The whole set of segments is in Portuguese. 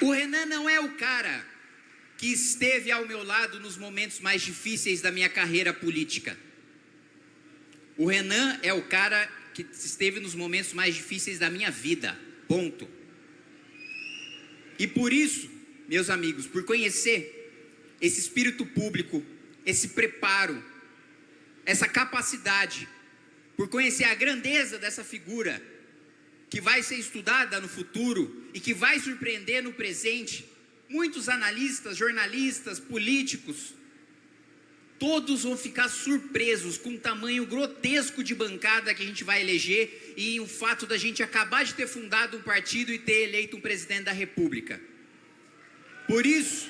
O Renan não é o cara que esteve ao meu lado nos momentos mais difíceis da minha carreira política. O Renan é o cara que esteve nos momentos mais difíceis da minha vida, ponto. E por isso, meus amigos, por conhecer esse espírito público, esse preparo, essa capacidade, por conhecer a grandeza dessa figura, que vai ser estudada no futuro e que vai surpreender no presente, muitos analistas, jornalistas, políticos, todos vão ficar surpresos com o tamanho grotesco de bancada que a gente vai eleger e o fato da gente acabar de ter fundado um partido e ter eleito um presidente da República. Por isso,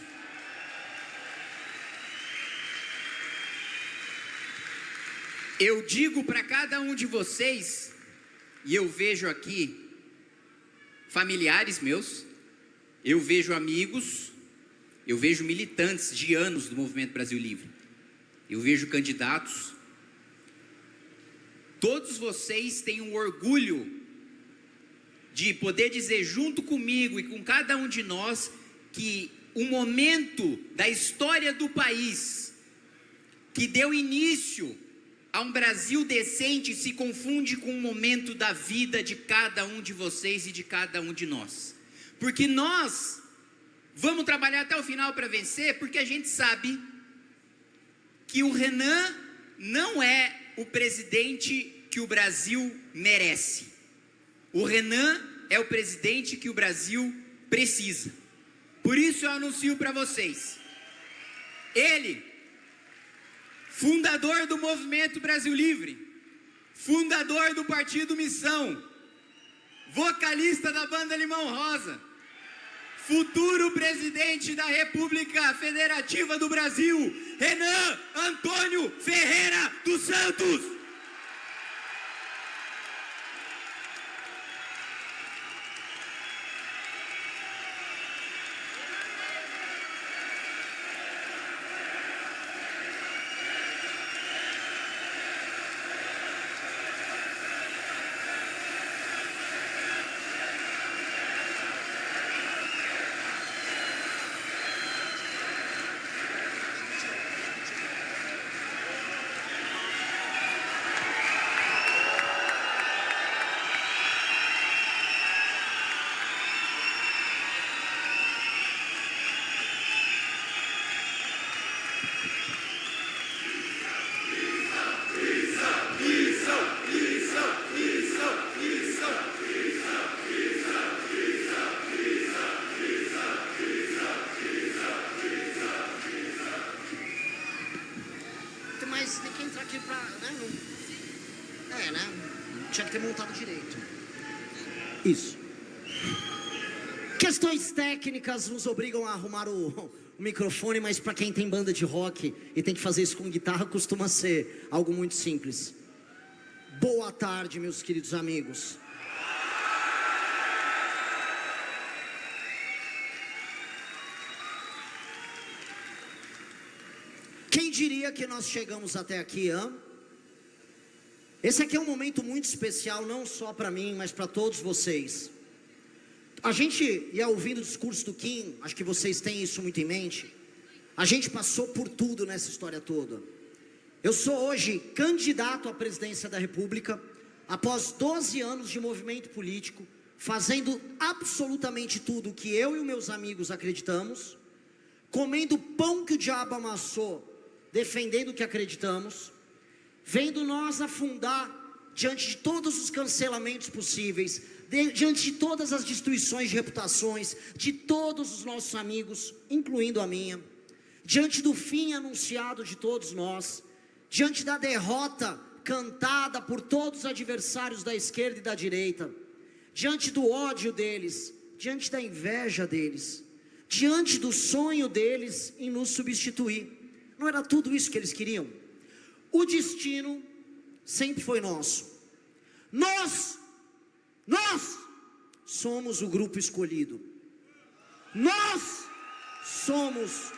eu digo para cada um de vocês, e eu vejo aqui familiares meus, eu vejo amigos, eu vejo militantes de anos do Movimento Brasil Livre, eu vejo candidatos, todos vocês têm um orgulho de poder dizer junto comigo e com cada um de nós que um momento da história do país que deu início a um Brasil decente se confunde com um momento da vida de cada um de vocês e de cada um de nós. Porque nós vamos trabalhar até o final para vencer, porque a gente sabe que o Renan não é o presidente que o Brasil merece. O Renan é o presidente que o Brasil precisa. Por isso eu anuncio para vocês, ele, fundador do Movimento Brasil Livre, fundador do Partido Missão, vocalista da banda Limão Rosa, futuro presidente da República Federativa do Brasil, Renan Antônio Ferreira dos Santos. Mas tem que entrar aqui pra, né? Tinha que ter montado direito. Isso. Questões técnicas nos obrigam a arrumar o microfone, mas para quem tem banda de rock e tem que fazer isso com guitarra, costuma ser algo muito simples. Boa tarde, meus queridos amigos. Quem diria que nós chegamos até aqui, hein? Esse aqui é um momento muito especial, não só para mim, mas para todos vocês. A gente ia ouvindo o discurso do Kim, acho que vocês têm isso muito em mente. A gente passou por tudo nessa história toda. Eu sou hoje candidato à presidência da República, após 12 anos de movimento político, fazendo absolutamente tudo o que eu e os meus amigos acreditamos, comendo pão que o diabo amassou, defendendo o que acreditamos, vendo nós afundar diante de todos os cancelamentos possíveis, diante de todas as destruições de reputações, de todos os nossos amigos, incluindo a minha, diante do fim anunciado de todos nós, diante da derrota cantada por todos os adversários da esquerda e da direita, diante do ódio deles, diante da inveja deles, diante do sonho deles em nos substituir. Não era tudo isso que eles queriam? O destino sempre foi nosso. Nós somos o grupo escolhido. Nós somos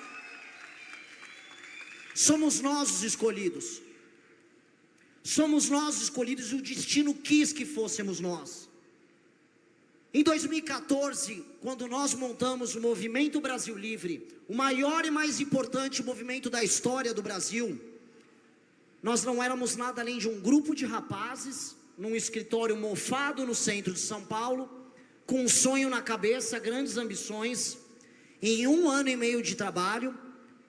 nós os escolhidos. Somos nós os escolhidos e o destino quis que fôssemos nós. Em 2014, quando nós montamos o Movimento Brasil Livre, o maior e mais importante movimento da história do Brasil, nós não éramos nada além de um grupo de rapazes, num escritório mofado no centro de São Paulo, com um sonho na cabeça, grandes ambições. Em 1 ano e meio de trabalho,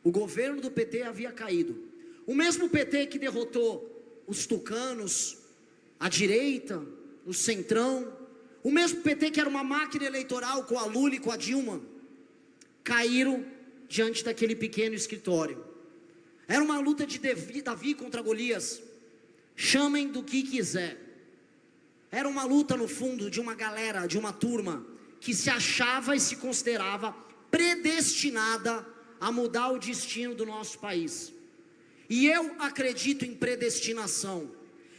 o governo do PT havia caído. O mesmo PT que derrotou os tucanos, a direita, o centrão, o mesmo PT que era uma máquina eleitoral com a Lula e com a Dilma, caíram diante daquele pequeno escritório. Era uma luta de Davi contra Golias, chamem do que quiser. Era uma luta no fundo de uma galera, de uma turma, que se achava e se considerava predestinada a mudar o destino do nosso país. E eu acredito em predestinação.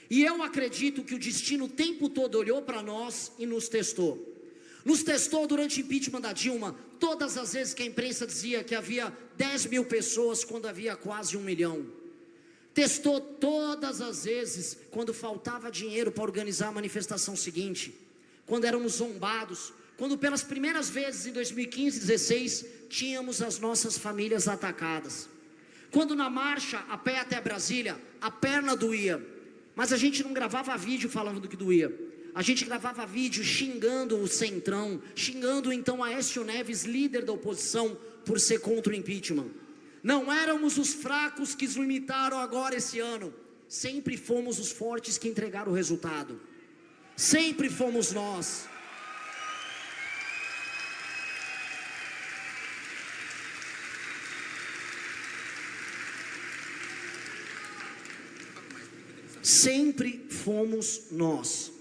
E eu acredito que o destino o tempo todo olhou para nós e nos testou. Nos testou durante o impeachment da Dilma, todas as vezes que a imprensa dizia que havia 10 mil pessoas quando havia quase 1 milhão. Testou todas as vezes quando faltava dinheiro para organizar a manifestação seguinte, quando éramos zombados, quando pelas primeiras vezes em 2015 e 2016 tínhamos as nossas famílias atacadas, quando na marcha a pé até Brasília a perna doía, mas a gente não gravava vídeo falando do que doía, a gente gravava vídeo xingando o Centrão, xingando então Aécio Neves, líder da oposição, por ser contra o impeachment. Não éramos os fracos que se limitaram agora esse ano, sempre fomos os fortes que entregaram o resultado, sempre fomos nós. Sempre fomos nós.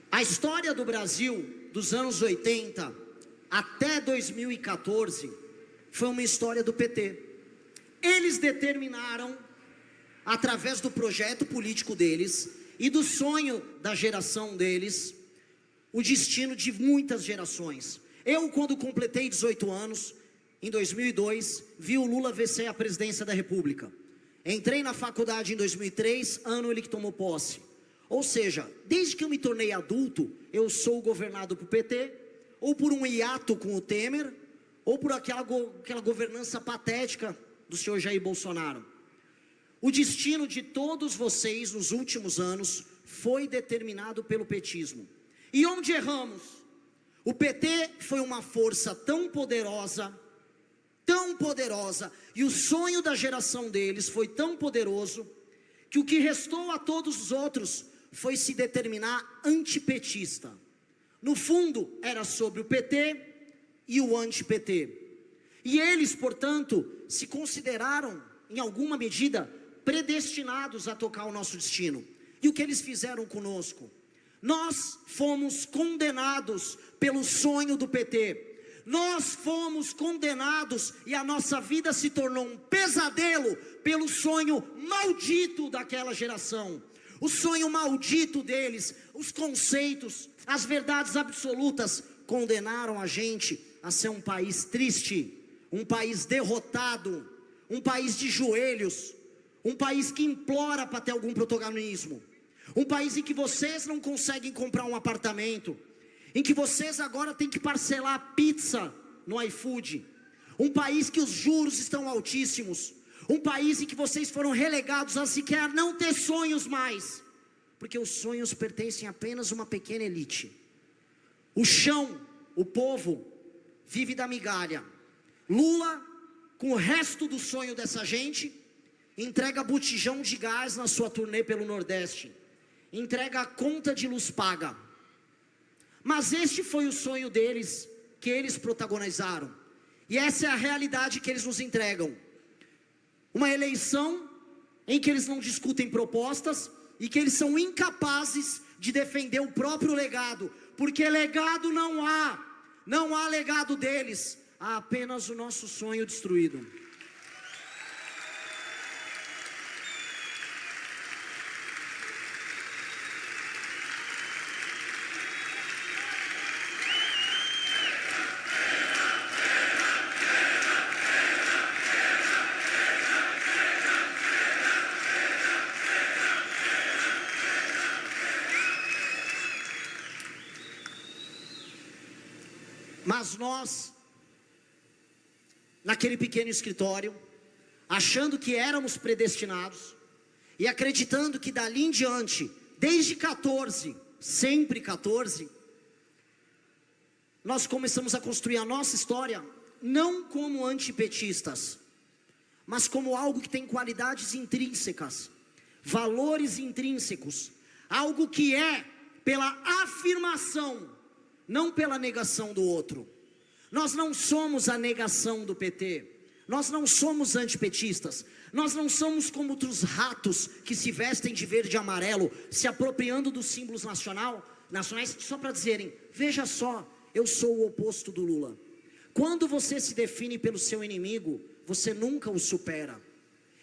A história do Brasil dos anos 80 até 2014 foi uma história do PT. Eles determinaram, através do projeto político deles e do sonho da geração deles, o destino de muitas gerações. Eu, quando completei 18 anos, em 2002, vi o Lula vencer a presidência da República. Entrei na faculdade em 2003, ano ele que tomou posse. Ou seja, desde que eu me tornei adulto, eu sou governado por PT, ou por um hiato com o Temer, ou por aquela governança patética do senhor Jair Bolsonaro. O destino de todos vocês nos últimos anos foi determinado pelo petismo. E onde erramos? O PT foi uma força tão poderosa, e o sonho da geração deles foi tão poderoso, que o que restou a todos os outros foi se determinar antipetista. No fundo, era sobre o PT e o anti-PT. E eles, portanto, se consideraram, em alguma medida, predestinados a tocar o nosso destino. E o que eles fizeram conosco? Nós fomos condenados pelo sonho do PT. Nós fomos condenados e a nossa vida se tornou um pesadelo pelo sonho maldito daquela geração. O sonho maldito deles, os conceitos, as verdades absolutas condenaram a gente a ser um país triste, um país derrotado, um país de joelhos, um país que implora para ter algum protagonismo, um país em que vocês não conseguem comprar um apartamento, em que vocês agora têm que parcelar a pizza no iFood, um país que os juros estão altíssimos, um país em que vocês foram relegados a sequer não ter sonhos mais, porque os sonhos pertencem apenas a uma pequena elite. O chão, o povo, vive da migalha. Lula, com o resto do sonho dessa gente, entrega botijão de gás na sua turnê pelo Nordeste, entrega a conta de luz paga. Mas este foi o sonho deles, que eles protagonizaram. E essa é a realidade que eles nos entregam. Uma eleição em que eles não discutem propostas e que eles são incapazes de defender o próprio legado. Porque legado não há legado deles, há apenas o nosso sonho destruído. Mas nós, naquele pequeno escritório, achando que éramos predestinados e acreditando que dali em diante, desde 14, sempre 14, nós começamos a construir a nossa história, não como antipetistas, mas como algo que tem qualidades intrínsecas, valores intrínsecos, algo que é pela afirmação, não pela negação do outro. Nós não somos a negação do PT, nós não somos antipetistas, nós não somos como outros ratos que se vestem de verde e amarelo, se apropriando dos símbolos nacionais, só para dizerem, veja só, eu sou o oposto do Lula. Quando você se define pelo seu inimigo, você nunca o supera.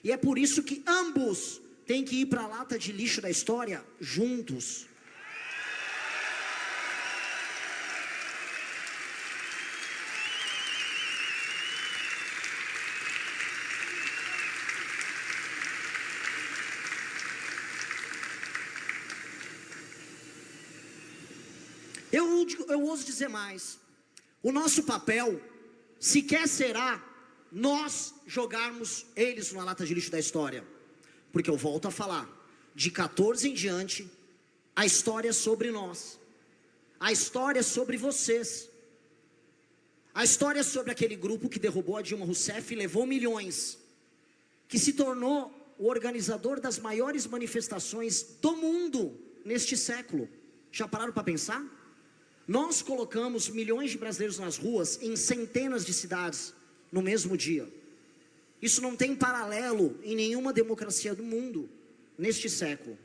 E é por isso que ambos têm que ir para a lata de lixo da história juntos. Eu ouso dizer mais. O nosso papel sequer será nós jogarmos eles na lata de lixo da história. Porque eu volto a falar, de 14 em diante, a história é sobre nós. A história é sobre vocês. A história é sobre aquele grupo que derrubou a Dilma Rousseff e levou milhões. Que se tornou o organizador das maiores manifestações do mundo neste século. Já pararam para pensar? Nós colocamos milhões de brasileiros nas ruas em centenas de cidades no mesmo dia. Isso não tem paralelo em nenhuma democracia do mundo neste século.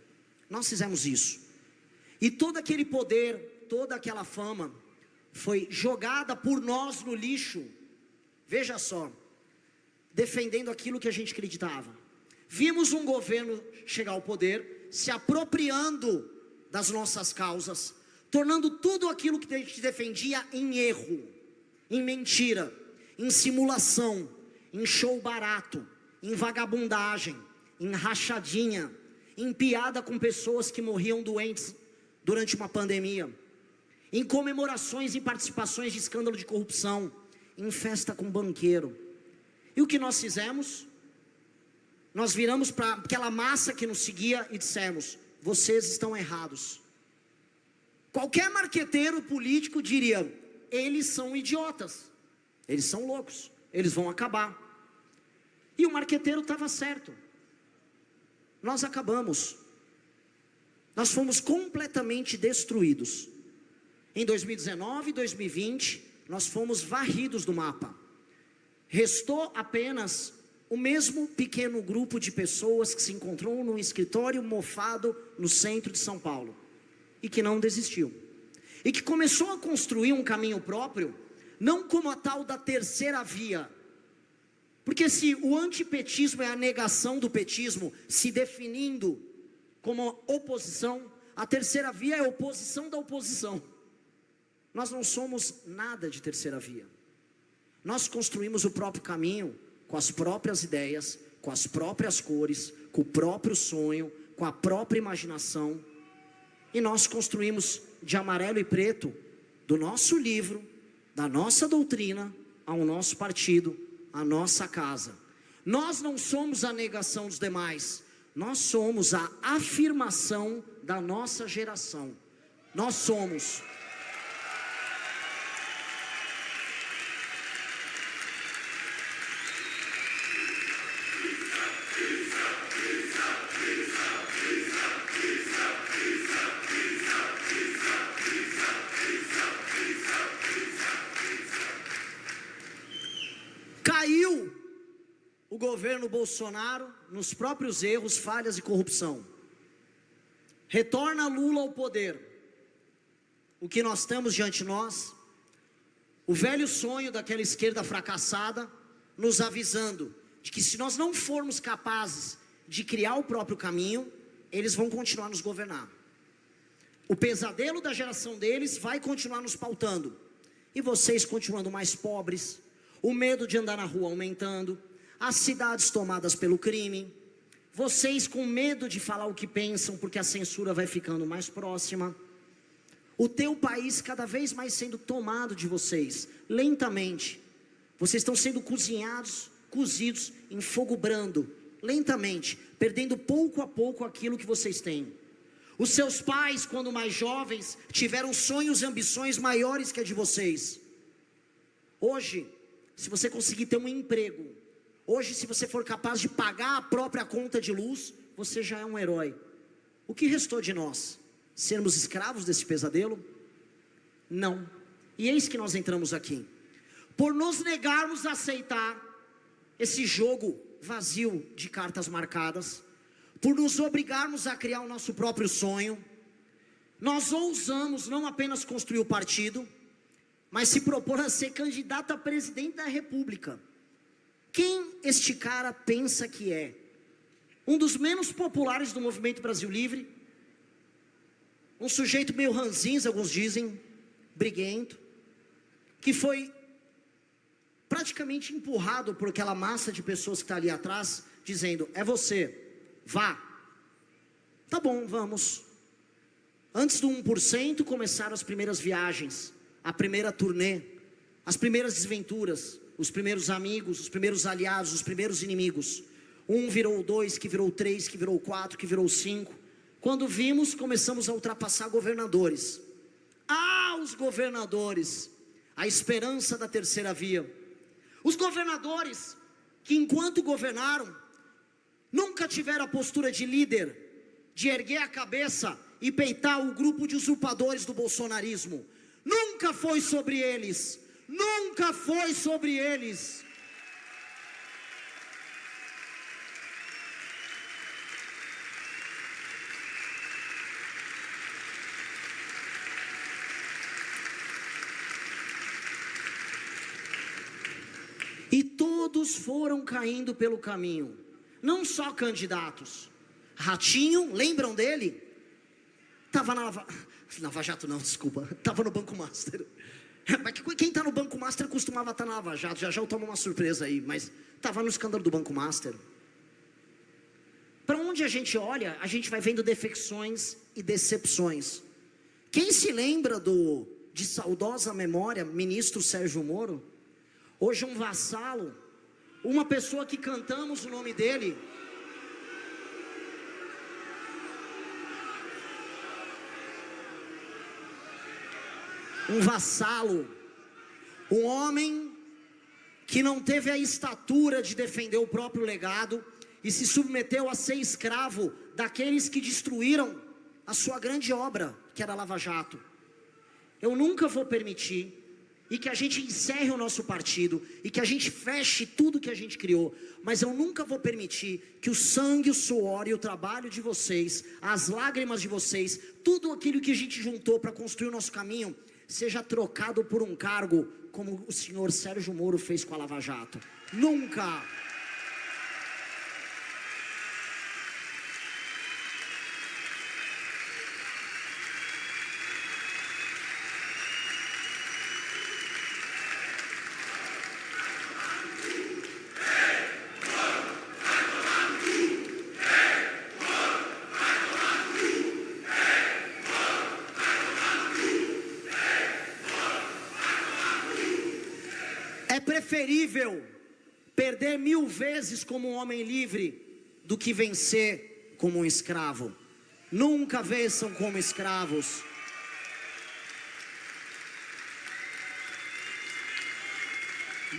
Nós fizemos isso. E todo aquele poder, toda aquela fama foi jogada por nós no lixo. Veja só, defendendo aquilo que a gente acreditava. Vimos um governo chegar ao poder, se apropriando das nossas causas, tornando tudo aquilo que a gente defendia em erro, em mentira, em simulação, em show barato, em vagabundagem, em rachadinha, em piada com pessoas que morriam doentes durante uma pandemia, em comemorações e participações de escândalo de corrupção, em festa com banqueiro. E o que nós fizemos? Nós viramos para aquela massa que nos seguia e dissemos, vocês estão errados. Qualquer marqueteiro político diria, eles são idiotas, eles são loucos, eles vão acabar. E o marqueteiro estava certo. Nós acabamos. Nós fomos completamente destruídos. Em 2019 e 2020, nós fomos varridos do mapa. Restou apenas o mesmo pequeno grupo de pessoas que se encontrou num escritório mofado no centro de São Paulo. E que não desistiu. E que começou a construir um caminho próprio, não como a tal da terceira via. Porque se o antipetismo é a negação do petismo, se definindo como oposição, a terceira via é a oposição da oposição. Nós não somos nada de terceira via. Nós construímos o próprio caminho, com as próprias ideias, com as próprias cores, com o próprio sonho, com a própria imaginação. E nós construímos de amarelo e preto, do nosso livro, da nossa doutrina, ao nosso partido, a nossa casa. Nós não somos a negação dos demais, nós somos a afirmação da nossa geração. Nós somos. Caiu o governo Bolsonaro nos próprios erros, falhas e corrupção. Retorna Lula ao poder. O que nós temos diante de nós? O velho sonho daquela esquerda fracassada, nos avisando de que se nós não formos capazes de criar o próprio caminho, eles vão continuar nos governar. O pesadelo da geração deles vai continuar nos pautando. E vocês continuando mais pobres, o medo de andar na rua aumentando, as cidades tomadas pelo crime, vocês com medo de falar o que pensam, porque a censura vai ficando mais próxima, O teu país cada vez mais sendo tomado de vocês, lentamente. Vocês estão sendo cozidos em fogo brando, lentamente, perdendo pouco a pouco aquilo que vocês têm. Os seus pais, quando mais jovens, tiveram sonhos e ambições maiores que a de vocês. Hoje, se você conseguir ter um emprego, hoje se você for capaz de pagar a própria conta de luz, você já é um herói. O que restou de nós? Sermos escravos desse pesadelo? Não. E eis que nós entramos aqui. Por nos negarmos a aceitar esse jogo vazio de cartas marcadas, por nos obrigarmos a criar o nosso próprio sonho, nós ousamos não apenas construir o partido, mas se propor a ser candidato a presidente da república. Quem este cara pensa que é? Um dos menos populares do Movimento Brasil Livre, um sujeito meio ranzinza, alguns dizem, briguento, que foi praticamente empurrado por aquela massa de pessoas que está ali atrás, dizendo, é você, vá. Tá bom, vamos. Antes do 1%, começaram as primeiras viagens, a primeira turnê, as primeiras desventuras, os primeiros amigos, os primeiros aliados, os primeiros inimigos. 1 virou 2, que virou 3, que virou 4, que virou 5. Quando vimos, começamos a ultrapassar governadores. Os governadores, a esperança da terceira via. Os governadores, que enquanto governaram, nunca tiveram a postura de líder, de erguer a cabeça e peitar o grupo de usurpadores do bolsonarismo. Nunca foi sobre eles, nunca foi sobre eles. E todos foram caindo pelo caminho, não só candidatos. Ratinho, lembram dele? Estava na Lava Jato não, desculpa, estava no Banco Master. Mas quem está no Banco Master costumava estar na Lava Jato, já eu tomo uma surpresa aí, mas estava no escândalo do Banco Master. Para onde a gente olha, a gente vai vendo defecções e decepções. Quem se lembra de saudosa memória, ministro Sérgio Moro? Hoje um vassalo, uma pessoa que cantamos o nome dele. Um vassalo, um homem que não teve a estatura de defender o próprio legado e se submeteu a ser escravo daqueles que destruíram a sua grande obra, que era a Lava Jato. Eu nunca vou permitir e que a gente encerre o nosso partido e que a gente feche tudo que a gente criou, mas eu nunca vou permitir que o sangue, o suor e o trabalho de vocês, as lágrimas de vocês, tudo aquilo que a gente juntou para construir o nosso caminho, seja trocado por um cargo como o senhor Sérgio Moro fez com a Lava Jato. Nunca! É preferível perder 1000 vezes como um homem livre do que vencer como um escravo. Nunca vençam como escravos.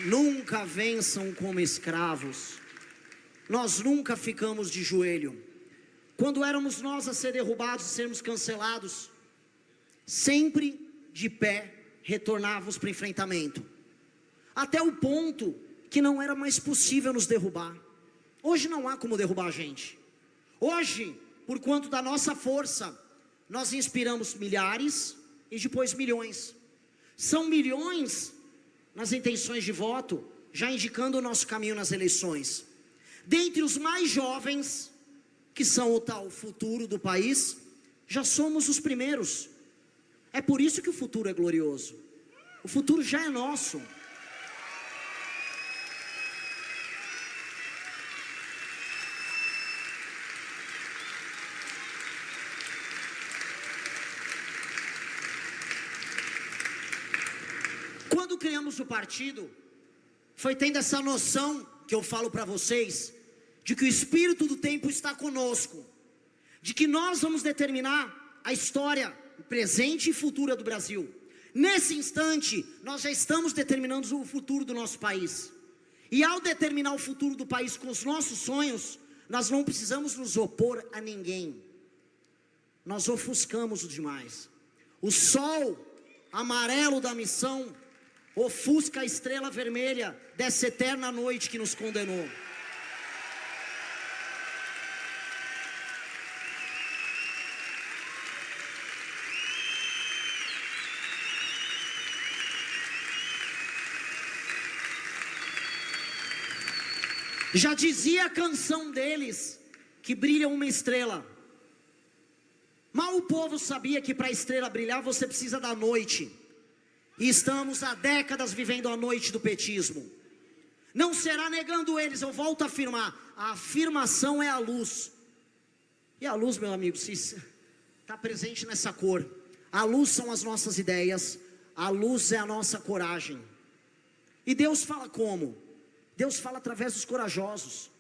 Nunca vençam como escravos. Nós nunca ficamos de joelho. Quando éramos nós a ser derrubados e sermos cancelados, sempre de pé retornávamos para o enfrentamento. Até o ponto que não era mais possível nos derrubar. Hoje não há como derrubar a gente. Hoje, por quanto da nossa força, nós inspiramos milhares e depois milhões. São milhões nas intenções de voto, já indicando o nosso caminho nas eleições. Dentre os mais jovens, que são o tal futuro do país, já somos os primeiros. É por isso que o futuro é glorioso. O futuro já é nosso. quando criamos o partido, foi tendo essa noção que eu falo para vocês, de que o espírito do tempo está conosco, de que nós vamos determinar a história presente e futura do Brasil. Nesse instante, nós já estamos determinando o futuro do nosso país. E ao determinar o futuro do país com os nossos sonhos, nós não precisamos nos opor a ninguém. Nós ofuscamos o demais. O sol amarelo da missão ofusca a estrela vermelha dessa eterna noite que nos condenou. Já dizia a canção deles, que brilha uma estrela. Mal o povo sabia que para a estrela brilhar você precisa da noite. E estamos há décadas vivendo a noite do petismo. Não será negando eles, eu volto a afirmar. A afirmação é a luz. E a luz, meu amigo, está presente nessa cor. A luz são as nossas ideias. A luz é a nossa coragem. E Deus fala como? Deus fala através dos corajosos.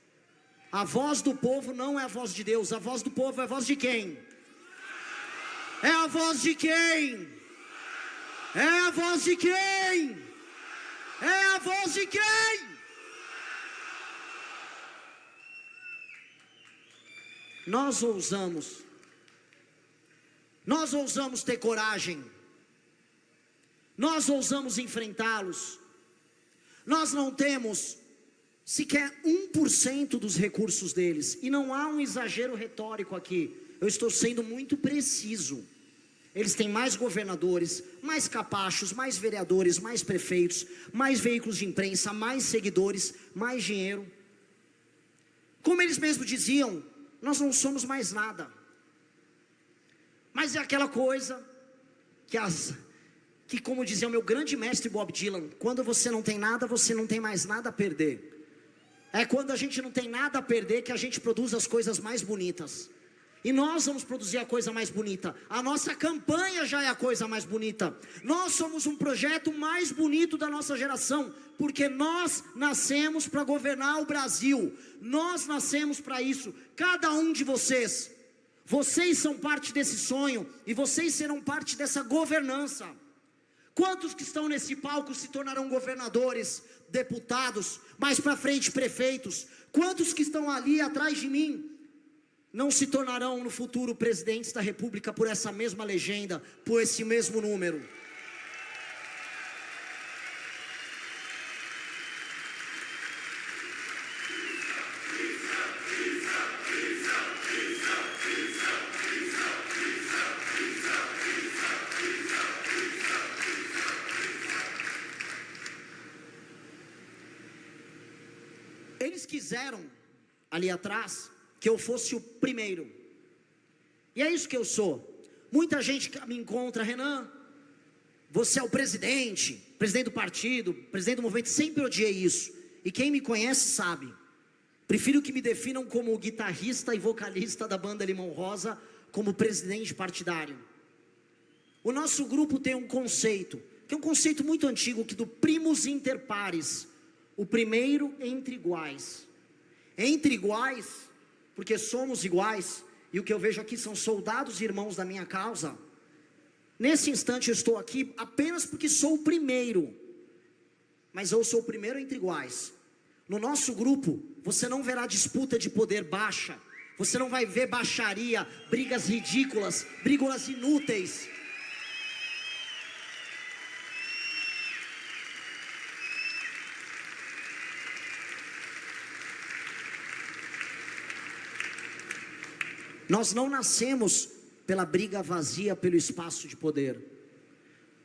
A voz do povo não é a voz de Deus. A voz do povo é a voz de quem? É a voz de quem? É a voz de quem? É a voz de quem? Nós ousamos ter coragem. Nós ousamos enfrentá-los. Nós não temos sequer 1% dos recursos deles. E não há um exagero retórico aqui. Eu estou sendo muito preciso. Eles têm mais governadores, mais capachos, mais vereadores, mais prefeitos, mais veículos de imprensa, mais seguidores, mais dinheiro. Como eles mesmos diziam, nós não somos mais nada. Mas é aquela coisa que como dizia o meu grande mestre Bob Dylan, quando você não tem nada, você não tem mais nada a perder. É quando a gente não tem nada a perder que a gente produz as coisas mais bonitas. E nós vamos produzir a coisa mais bonita. A nossa campanha já é a coisa mais bonita. Nós somos um projeto mais bonito da nossa geração, porque nós nascemos para governar o Brasil. Nós nascemos para isso. Cada um de vocês são parte desse sonho e vocês serão parte dessa governança. Quantos que estão nesse palco se tornarão governadores, deputados, mais para frente prefeitos? Quantos que estão ali atrás de mim não se tornarão no futuro presidentes da república por essa mesma legenda, por esse mesmo número? Eles quiseram, ali atrás, que eu fosse o primeiro. E é isso que eu sou. Muita gente me encontra, Renan, você é o presidente do partido, presidente do movimento. Sempre odiei isso. E quem me conhece sabe. Prefiro que me definam como guitarrista e vocalista da banda Limão Rosa, como presidente partidário. O nosso grupo tem um conceito, que é um conceito muito antigo, que do primus inter pares, o primeiro entre iguais. Entre iguais, porque somos iguais, e o que eu vejo aqui são soldados e irmãos da minha causa. Nesse instante eu estou aqui apenas porque sou o primeiro, mas eu sou o primeiro entre iguais. No nosso grupo, você não verá disputa de poder baixa, você não vai ver baixaria, brigas ridículas, brigas inúteis. Nós não nascemos pela briga vazia, pelo espaço de poder.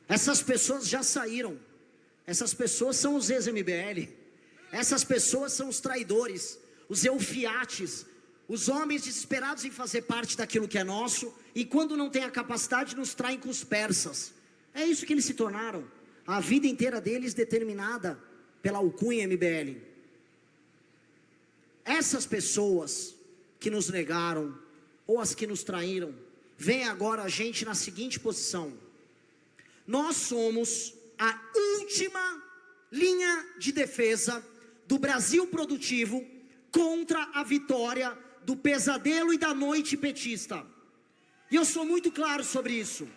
Essas pessoas já saíram. Essas pessoas são os ex-MBL. Essas pessoas são os traidores, os eufiates, os homens desesperados em fazer parte daquilo que é nosso, e quando não tem a capacidade nos traem com os persas. É isso que eles se tornaram. A vida inteira deles determinada pela alcunha MBL. Essas pessoas que nos negaram, ou as que nos traíram, veem agora a gente na seguinte posição: nós somos a última linha de defesa do Brasil produtivo contra a vitória do pesadelo e da noite petista. E eu sou muito claro sobre isso.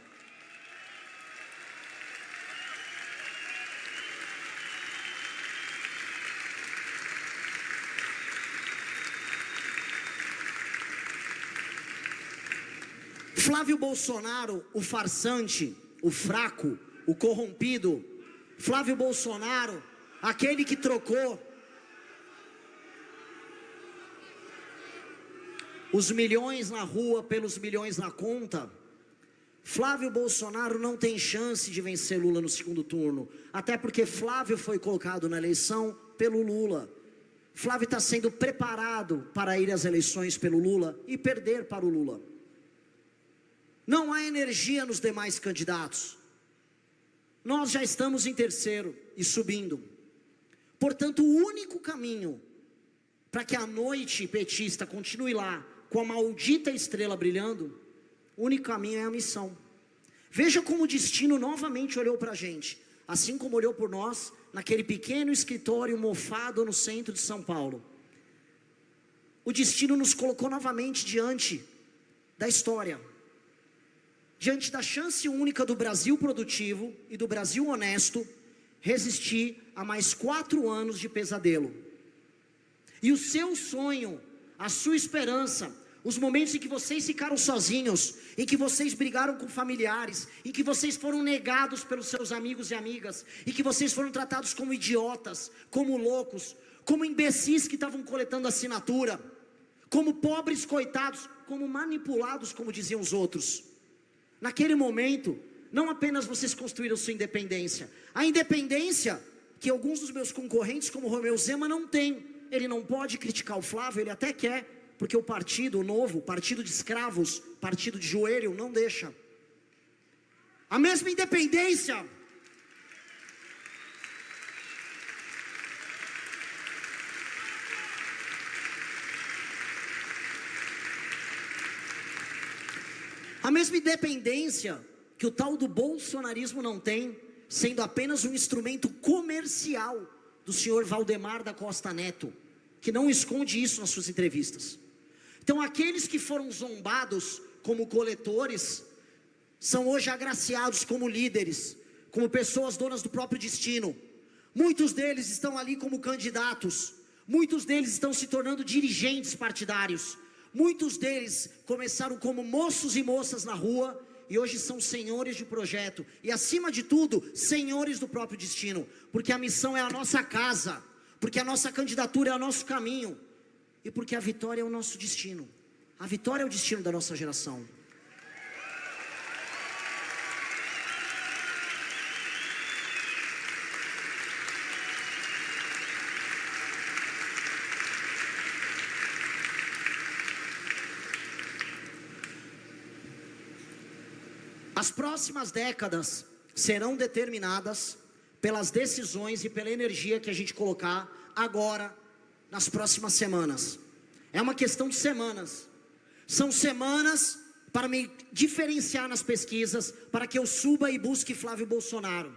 Flávio Bolsonaro, o farsante, o fraco, o corrompido, Flávio Bolsonaro, aquele que trocou os milhões na rua pelos milhões na conta, Flávio Bolsonaro não tem chance de vencer Lula no segundo turno, até porque Flávio foi colocado na eleição pelo Lula. Flávio está sendo preparado para ir às eleições pelo Lula e perder para o Lula. Não há energia nos demais candidatos. Nós já estamos em terceiro e subindo. Portanto, o único caminho para que a noite petista continue lá, com a maldita estrela brilhando, o único caminho é a missão. Veja como o destino novamente olhou para a gente, assim como olhou por nós, naquele pequeno escritório mofado no centro de São Paulo. O destino nos colocou novamente diante da história, diante da chance única do Brasil produtivo e do Brasil honesto resistir a mais 4 anos de pesadelo. E o seu sonho, a sua esperança, os momentos em que vocês ficaram sozinhos, em que vocês brigaram com familiares, em que vocês foram negados pelos seus amigos e amigas, e que vocês foram tratados como idiotas, como loucos, como imbecis que estavam coletando assinatura, como pobres coitados, como manipulados, como diziam os outros. Naquele momento, não apenas vocês construíram sua independência, a independência que alguns dos meus concorrentes, como Romeu Zema, não tem. Ele não pode criticar o Flávio, ele até quer, porque o partido novo, partido de escravos, partido de joelho, não deixa. A mesma independência que o tal do bolsonarismo não tem, sendo apenas um instrumento comercial do senhor Valdemar da Costa Neto, que não esconde isso nas suas entrevistas. Então aqueles que foram zombados como coletores, são hoje agraciados como líderes, como pessoas donas do próprio destino. Muitos deles estão ali como candidatos, muitos deles estão se tornando dirigentes partidários, muitos deles começaram como moços e moças na rua, e hoje são senhores de projeto, e acima de tudo, senhores do próprio destino, porque a missão é a nossa casa, porque a nossa candidatura é o nosso caminho, e porque a vitória é o nosso destino. A vitória é o destino da nossa geração. As próximas décadas serão determinadas pelas decisões e pela energia que a gente colocar agora, nas próximas semanas. É uma questão de semanas. São semanas para me diferenciar nas pesquisas, para que eu suba e busque Flávio Bolsonaro.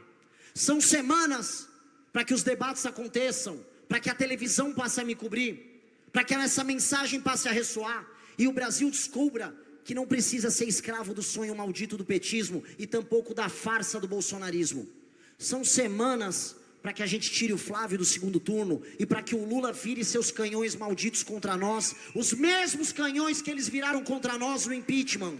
São semanas para que os debates aconteçam, para que a televisão passe a me cobrir, para que essa mensagem passe a ressoar, e o Brasil descubra que não precisa ser escravo do sonho maldito do petismo e tampouco da farsa do bolsonarismo. São semanas para que a gente tire o Flávio do segundo turno e para que o Lula vire seus canhões malditos contra nós, os mesmos canhões que eles viraram contra nós no impeachment.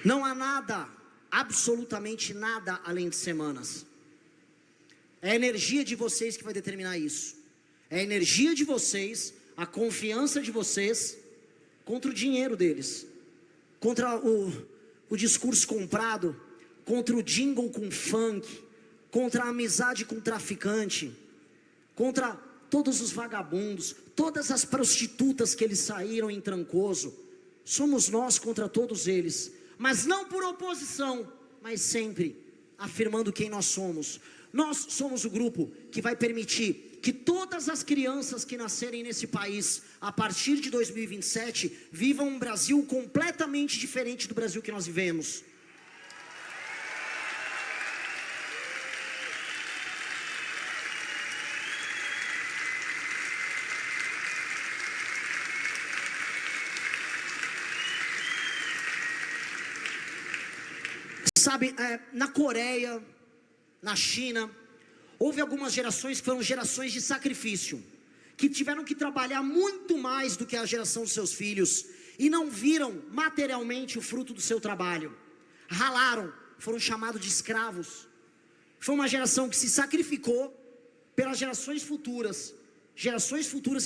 Não há nada, absolutamente nada além de semanas. É a energia de vocês que vai determinar isso. É a energia de vocês, a confiança de vocês contra o dinheiro deles, contra o discurso comprado, contra o jingle com funk, contra a amizade com traficante, contra todos os vagabundos, todas as prostitutas que eles saíram em Trancoso. Somos nós contra todos eles, mas não por oposição, mas sempre afirmando quem nós somos. Nós somos o grupo que vai permitir que todas as crianças que nascerem nesse país, a partir de 2027, vivam um Brasil completamente diferente do Brasil que nós vivemos. Sabe, na Coreia, na China, houve algumas gerações que foram gerações de sacrifício, que tiveram que trabalhar muito mais do que a geração dos seus filhos, e não viram materialmente o fruto do seu trabalho, ralaram, foram chamados de escravos. Foi uma geração que se sacrificou pelas gerações futuras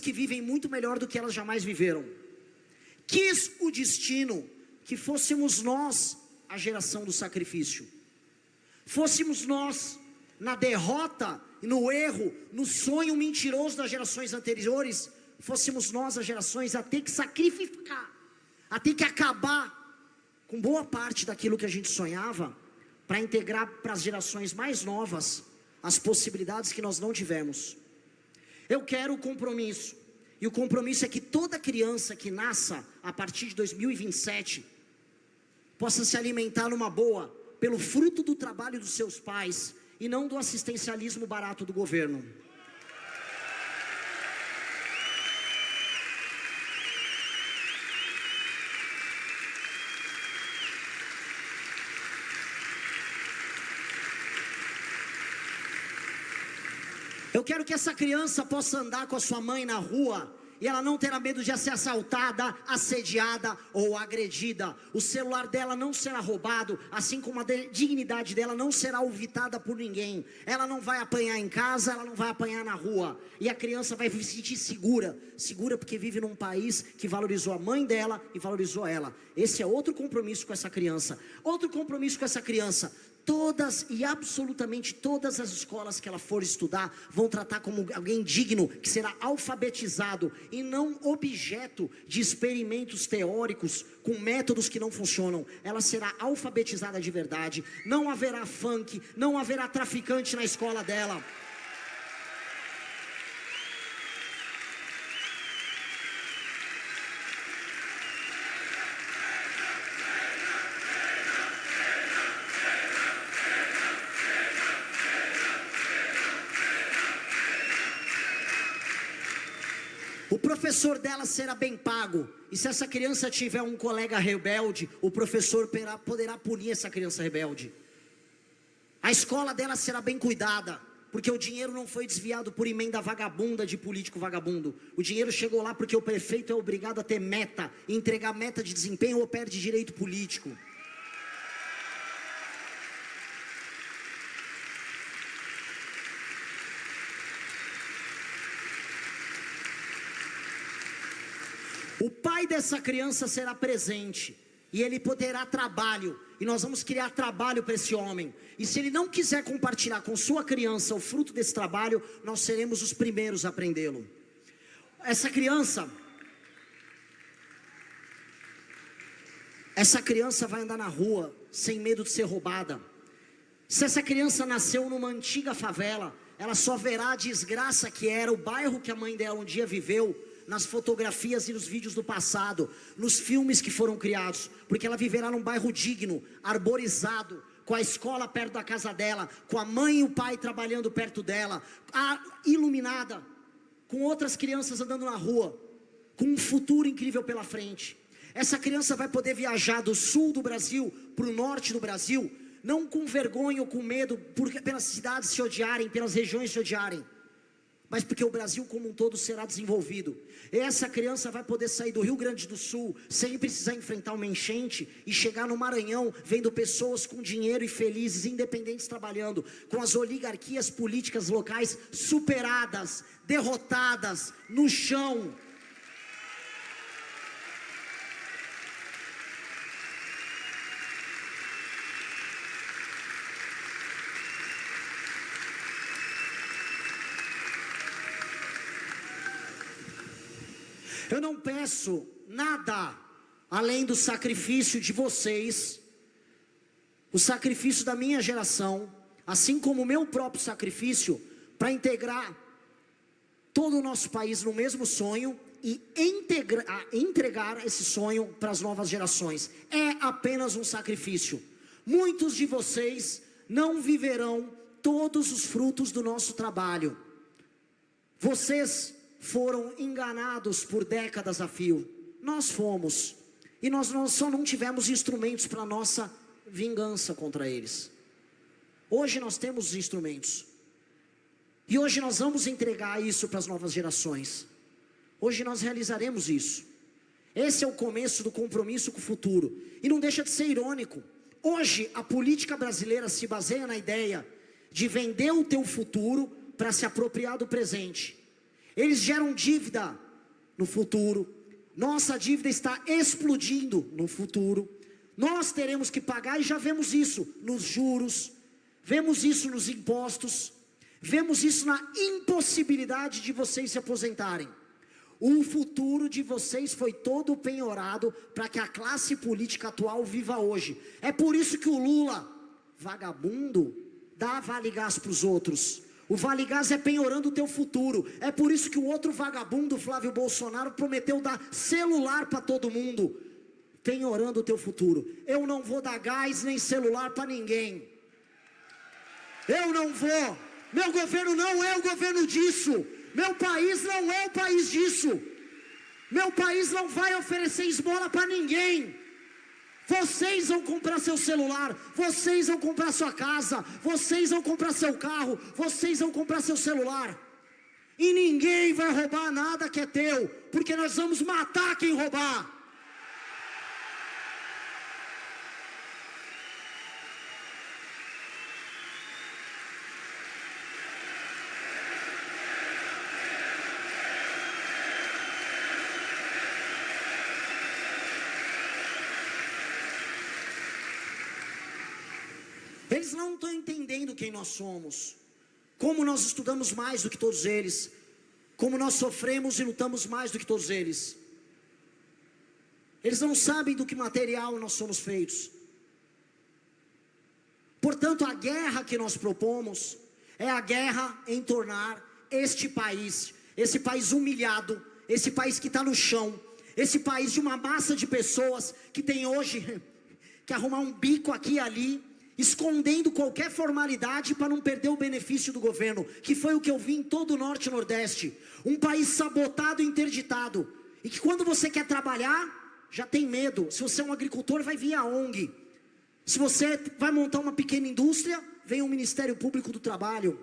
que vivem muito melhor do que elas jamais viveram. Quis o destino que fôssemos nós a geração do sacrifício, fôssemos nós na derrota, no erro, no sonho mentiroso das gerações anteriores, fôssemos nós as gerações a ter que sacrificar, a ter que acabar com boa parte daquilo que a gente sonhava, para integrar para as gerações mais novas as possibilidades que nós não tivemos. Eu quero o compromisso, e o compromisso é que toda criança que nasça a partir de 2027 possa se alimentar numa boa, pelo fruto do trabalho dos seus pais, e não do assistencialismo barato do governo. Eu quero que essa criança possa andar com a sua mãe na rua, e ela não terá medo de ser assaltada, assediada ou agredida. O celular dela não será roubado, assim como a dignidade dela não será ulvitada por ninguém. Ela não vai apanhar em casa, ela não vai apanhar na rua. E a criança vai se sentir segura porque vive num país que valorizou a mãe dela e valorizou ela. Esse é outro compromisso com essa criança. Outro compromisso com essa criança: todas e absolutamente todas as escolas que ela for estudar vão tratar como alguém digno, que será alfabetizado e não objeto de experimentos teóricos com métodos que não funcionam. Ela será alfabetizada de verdade. Não haverá funk, não haverá traficante na escola dela. O professor dela será bem pago. E se essa criança tiver um colega rebelde, o professor poderá punir essa criança rebelde. A escola dela será bem cuidada, porque o dinheiro não foi desviado por emenda vagabunda de político vagabundo. O dinheiro chegou lá porque o prefeito é obrigado a ter meta, e entregar meta de desempenho ou perde direito político. O pai dessa criança será presente, e ele poderá trabalho, e nós vamos criar trabalho para esse homem. E se ele não quiser compartilhar com sua criança o fruto desse trabalho, nós seremos os primeiros a aprendê-lo. Essa criança vai andar na rua sem medo de ser roubada. Se essa criança nasceu numa antiga favela, ela só verá a desgraça que era o bairro que a mãe dela um dia viveu, nas fotografias e nos vídeos do passado, nos filmes que foram criados, porque ela viverá num bairro digno, arborizado, com a escola perto da casa dela, com a mãe e o pai trabalhando perto dela, iluminada, com outras crianças andando na rua, com um futuro incrível pela frente. Essa criança vai poder viajar do sul do Brasil para o norte do Brasil, não com vergonha ou com medo, pelas cidades se odiarem, pelas regiões se odiarem, mas porque o Brasil como um todo será desenvolvido. Essa criança vai poder sair do Rio Grande do Sul sem precisar enfrentar uma enchente e chegar no Maranhão vendo pessoas com dinheiro e felizes, independentes, trabalhando, com as oligarquias políticas locais superadas, derrotadas, no chão. Eu não peço nada além do sacrifício de vocês, o sacrifício da minha geração, assim como o meu próprio sacrifício, para integrar todo o nosso país no mesmo sonho e entregar esse sonho para as novas gerações. É apenas um sacrifício. Muitos de vocês não viverão todos os frutos do nosso trabalho. Vocês foram enganados por décadas a fio. Nós fomos. E nós só não tivemos instrumentos para nossa vingança contra eles. Hoje nós temos os instrumentos. E hoje nós vamos entregar isso para as novas gerações. Hoje nós realizaremos isso. Esse é o começo do compromisso com o futuro. E não deixa de ser irônico. Hoje a política brasileira se baseia na ideia de vender o teu futuro para se apropriar do presente. Eles geram dívida no futuro. Nossa dívida está explodindo no futuro. Nós teremos que pagar, e já vemos isso nos juros, vemos isso nos impostos, vemos isso na impossibilidade de vocês se aposentarem. O futuro de vocês foi todo penhorado para que a classe política atual viva hoje. É por isso que o Lula, vagabundo, dá vale gás para os outros. O vale gás é penhorando o teu futuro. É por isso que o outro vagabundo, Flávio Bolsonaro, prometeu dar celular para todo mundo, penhorando o teu futuro. Eu não vou dar gás nem celular para ninguém. Eu não vou. Meu governo não é o governo disso. Meu país não é o país disso. Meu país não vai oferecer esmola para ninguém. Vocês vão comprar seu celular, vocês vão comprar sua casa, vocês vão comprar seu carro, vocês vão comprar seu celular. E ninguém vai roubar nada que é teu, porque nós vamos matar quem roubar. Eles não estão entendendo quem nós somos, como nós estudamos mais do que todos eles, como nós sofremos e lutamos mais do que todos eles. Eles não sabem do que material nós somos feitos. Portanto, a guerra que nós propomos é a guerra em tornar este país, esse país humilhado, esse país que está no chão, esse país de uma massa de pessoas que tem hoje que arrumar um bico aqui e ali, escondendo qualquer formalidade para não perder o benefício do governo, que foi o que eu vi em todo o Norte e Nordeste. Um país sabotado e interditado, e que quando você quer trabalhar, já tem medo. Se você é um agricultor, vai vir a ONG. Se você vai montar uma pequena indústria, vem o Ministério Público do Trabalho.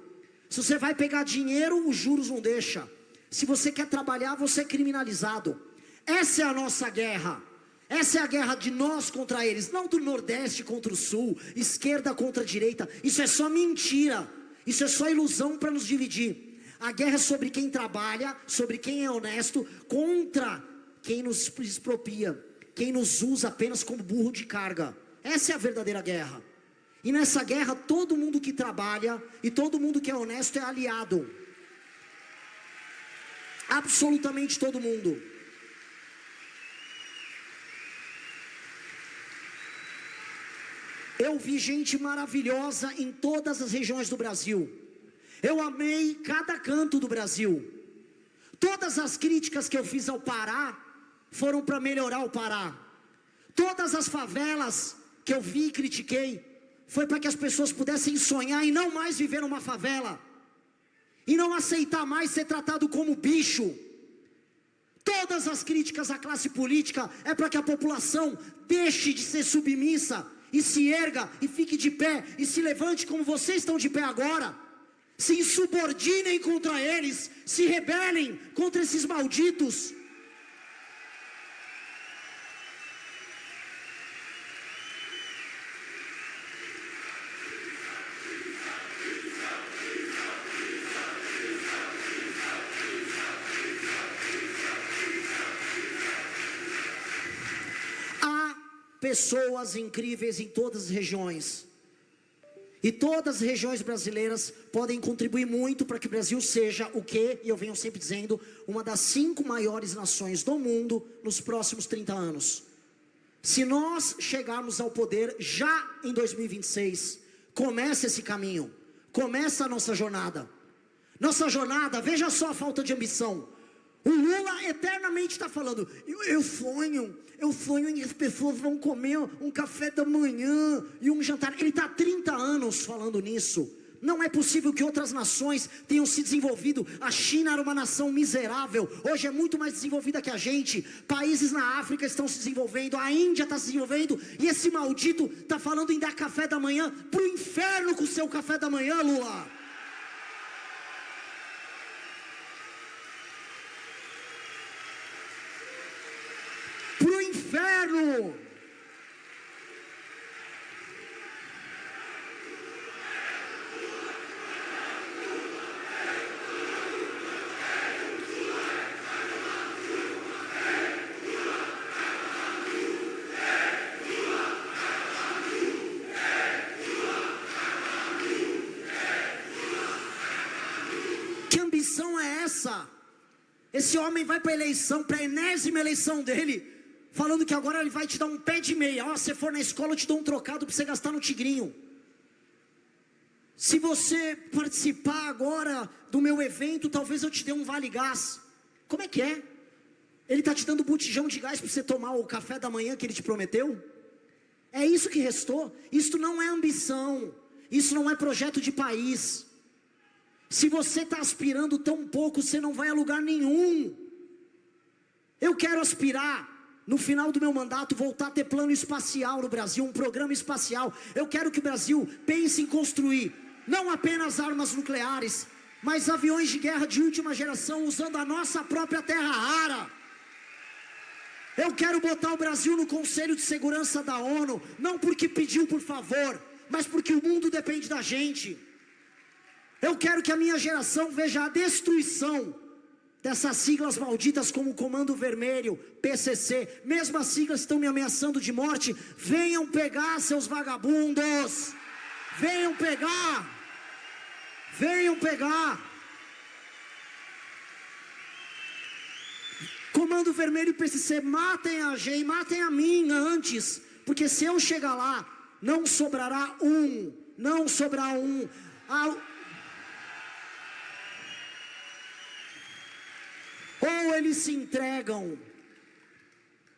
Se você vai pegar dinheiro, os juros não deixam. Se você quer trabalhar, você é criminalizado. Essa é a nossa guerra. Essa é a guerra de nós contra eles, não do Nordeste contra o Sul, esquerda contra a direita. Isso é só mentira, isso é só ilusão para nos dividir. A guerra é sobre quem trabalha, sobre quem é honesto, contra quem nos expropria, quem nos usa apenas como burro de carga. Essa é a verdadeira guerra. E nessa guerra todo mundo que trabalha e todo mundo que é honesto é aliado. Absolutamente todo mundo. Eu vi gente maravilhosa em todas as regiões do Brasil. Eu amei cada canto do Brasil. Todas as críticas que eu fiz ao Pará foram para melhorar o Pará. Todas as favelas que eu vi e critiquei foi para que as pessoas pudessem sonhar e não mais viver numa favela. E não aceitar mais ser tratado como bicho. Todas as críticas à classe política é para que a população deixe de ser submissa e se erga, e fique de pé, e se levante como vocês estão de pé agora. Se insubordinem contra eles, se rebelem contra esses malditos. Pessoas incríveis em todas as regiões. E todas as regiões brasileiras podem contribuir muito para que o Brasil seja o que, e eu venho sempre dizendo, uma das 5 maiores nações do mundo nos próximos 30 anos. Se nós chegarmos ao poder já em 2026, começa esse caminho, começa a nossa jornada. Nossa jornada, veja só a falta de ambição. O Lula eternamente está falando, eu sonho em as pessoas vão comer um café da manhã e um jantar. Ele está há 30 anos falando nisso. Não é possível que outras nações tenham se desenvolvido. A China era uma nação miserável, hoje é muito mais desenvolvida que a gente. Países na África estão se desenvolvendo, a Índia está se desenvolvendo, e esse maldito está falando em dar café da manhã. Para o inferno com o seu café da manhã, Lula. Pro inferno. Que ambição é essa? Esse homem vai para a eleição, para a enésima eleição dele, falando que agora ele vai te dar um pé de meia. Ó, se for na escola eu te dou um trocado para você gastar no tigrinho. Se você participar agora do meu evento, talvez eu te dê um vale gás. Como é que é? Ele está te dando botijão de gás para você tomar o café da manhã que ele te prometeu? É isso que restou? Isso não é ambição, isso não é projeto de país. Se você está aspirando tão pouco, você não vai a lugar nenhum. Eu quero aspirar, no final do meu mandato, voltar a ter plano espacial no Brasil, um programa espacial. Eu quero que o Brasil pense em construir, não apenas armas nucleares, mas aviões de guerra de última geração, usando a nossa própria terra rara. Eu quero botar o Brasil no Conselho de Segurança da ONU, não porque pediu por favor, mas porque o mundo depende da gente. Eu quero que a minha geração veja a destruição dessas siglas malditas como Comando Vermelho, PCC. Mesmo as siglas estão me ameaçando de morte. Venham pegar, seus vagabundos. Venham pegar. Venham pegar. Comando Vermelho e PCC, matem a gente, matem a mim antes. Porque se eu chegar lá, não sobrará um. Não sobrará um. Ou eles se entregam,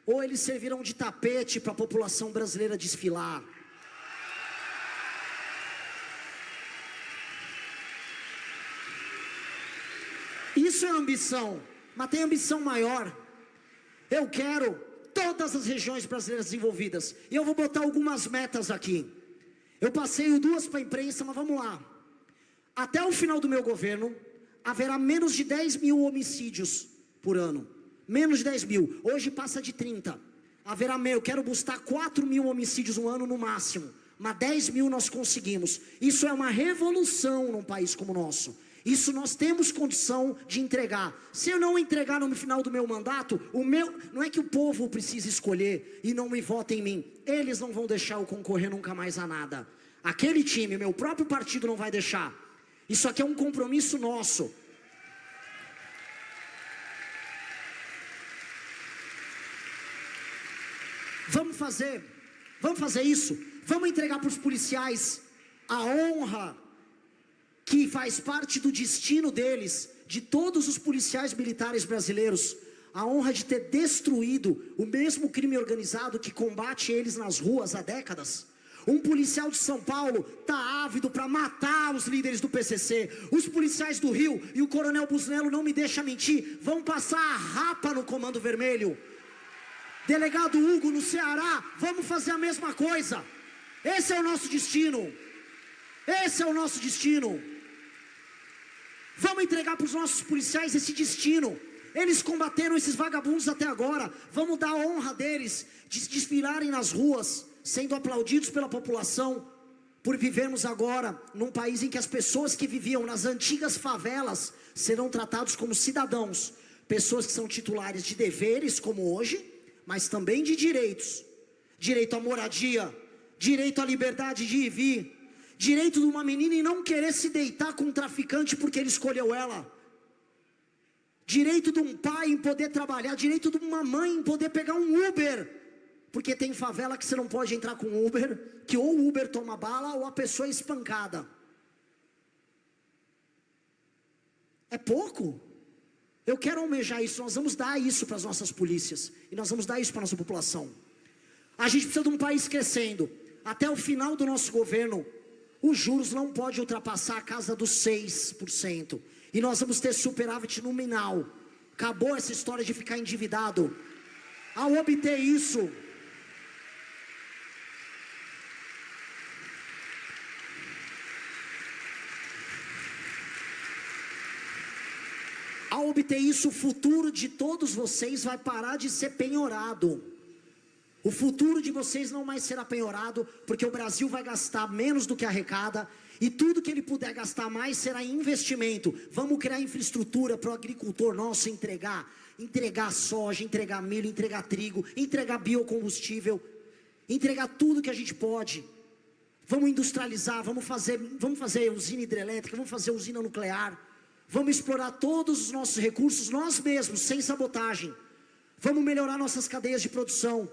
ou eles servirão de tapete para a população brasileira desfilar. Isso é ambição, mas tem ambição maior. Eu quero todas as regiões brasileiras desenvolvidas, e eu vou botar algumas metas aqui. Eu passei 2 para a imprensa, mas vamos lá. Até o final do meu governo, haverá menos de 10 mil homicídios por ano. Menos de 10 mil. Hoje passa de 30. Eu quero buscar 4 mil homicídios no ano no máximo. Mas 10 mil nós conseguimos. Isso é uma revolução num país como o nosso. Isso nós temos condição de entregar. Se eu não entregar no final do meu mandato, não é que o povo precisa escolher e não me votem em mim. Eles não vão deixar eu concorrer nunca mais a nada. Aquele time, meu próprio partido não vai deixar. Isso aqui é um compromisso nosso. Vamos fazer isso. Vamos entregar para os policiais a honra que faz parte do destino deles, de todos os policiais militares brasileiros, a honra de ter destruído o mesmo crime organizado que combate eles nas ruas há décadas. Um policial de São Paulo está ávido para matar os líderes do PCC. Os policiais do Rio e o coronel Busnello, não me deixa mentir, vão passar a rapa no Comando Vermelho. Delegado Hugo no Ceará, vamos fazer a mesma coisa. Esse é o nosso destino. Esse é o nosso destino. Vamos entregar para os nossos policiais esse destino. Eles combateram esses vagabundos até agora. Vamos dar a honra deles de desfilarem nas ruas, sendo aplaudidos pela população, por vivermos agora num país em que as pessoas que viviam nas antigas favelas serão tratados como cidadãos. Pessoas que são titulares de deveres, como hoje, mas também de direitos. Direito à moradia, direito à liberdade de ir e vir, Direito de uma menina em não querer se deitar com um traficante porque ele escolheu ela. Direito de um pai em poder trabalhar. Direito de uma mãe em poder pegar um Uber. Porque tem favela que você não pode entrar com Uber, que ou o Uber toma bala ou a pessoa é espancada. É pouco? Eu quero almejar isso. Nós vamos dar isso para as nossas polícias. E nós vamos dar isso para a nossa população. A gente precisa de um país crescendo. Até o final do nosso governo, os juros não podem ultrapassar a casa dos 6%. E nós vamos ter superávit nominal. Acabou essa história de ficar endividado. Ao obter isso, o futuro de todos vocês vai parar de ser penhorado. O futuro de vocês não mais será penhorado, porque o Brasil vai gastar menos do que arrecada, e tudo que ele puder gastar mais será em investimento. Vamos criar infraestrutura para o agricultor nosso entregar soja, entregar milho, entregar trigo, entregar biocombustível, entregar tudo que a gente pode. Vamos industrializar, vamos fazer usina hidrelétrica, vamos fazer usina nuclear. Vamos explorar todos os nossos recursos, nós mesmos, sem sabotagem. Vamos melhorar nossas cadeias de produção.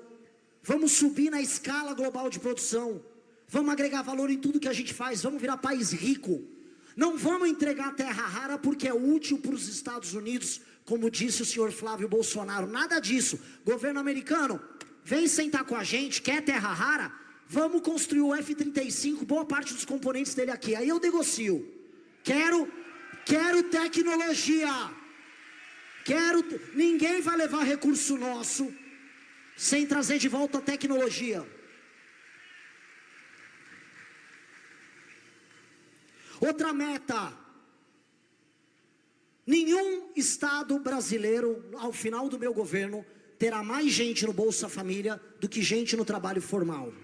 Vamos subir na escala global de produção. Vamos agregar valor em tudo que a gente faz. Vamos virar país rico. Não vamos entregar terra rara porque é útil para os Estados Unidos, como disse o senhor Flávio Bolsonaro. Nada disso. Governo americano, vem sentar com a gente, quer terra rara? Vamos construir o F-35, boa parte dos componentes dele aqui. Aí eu negocio. Quero tecnologia. Ninguém vai levar recurso nosso sem trazer de volta a tecnologia. Outra meta. Nenhum estado brasileiro, ao final do meu governo, terá mais gente no Bolsa Família do que gente no trabalho formal.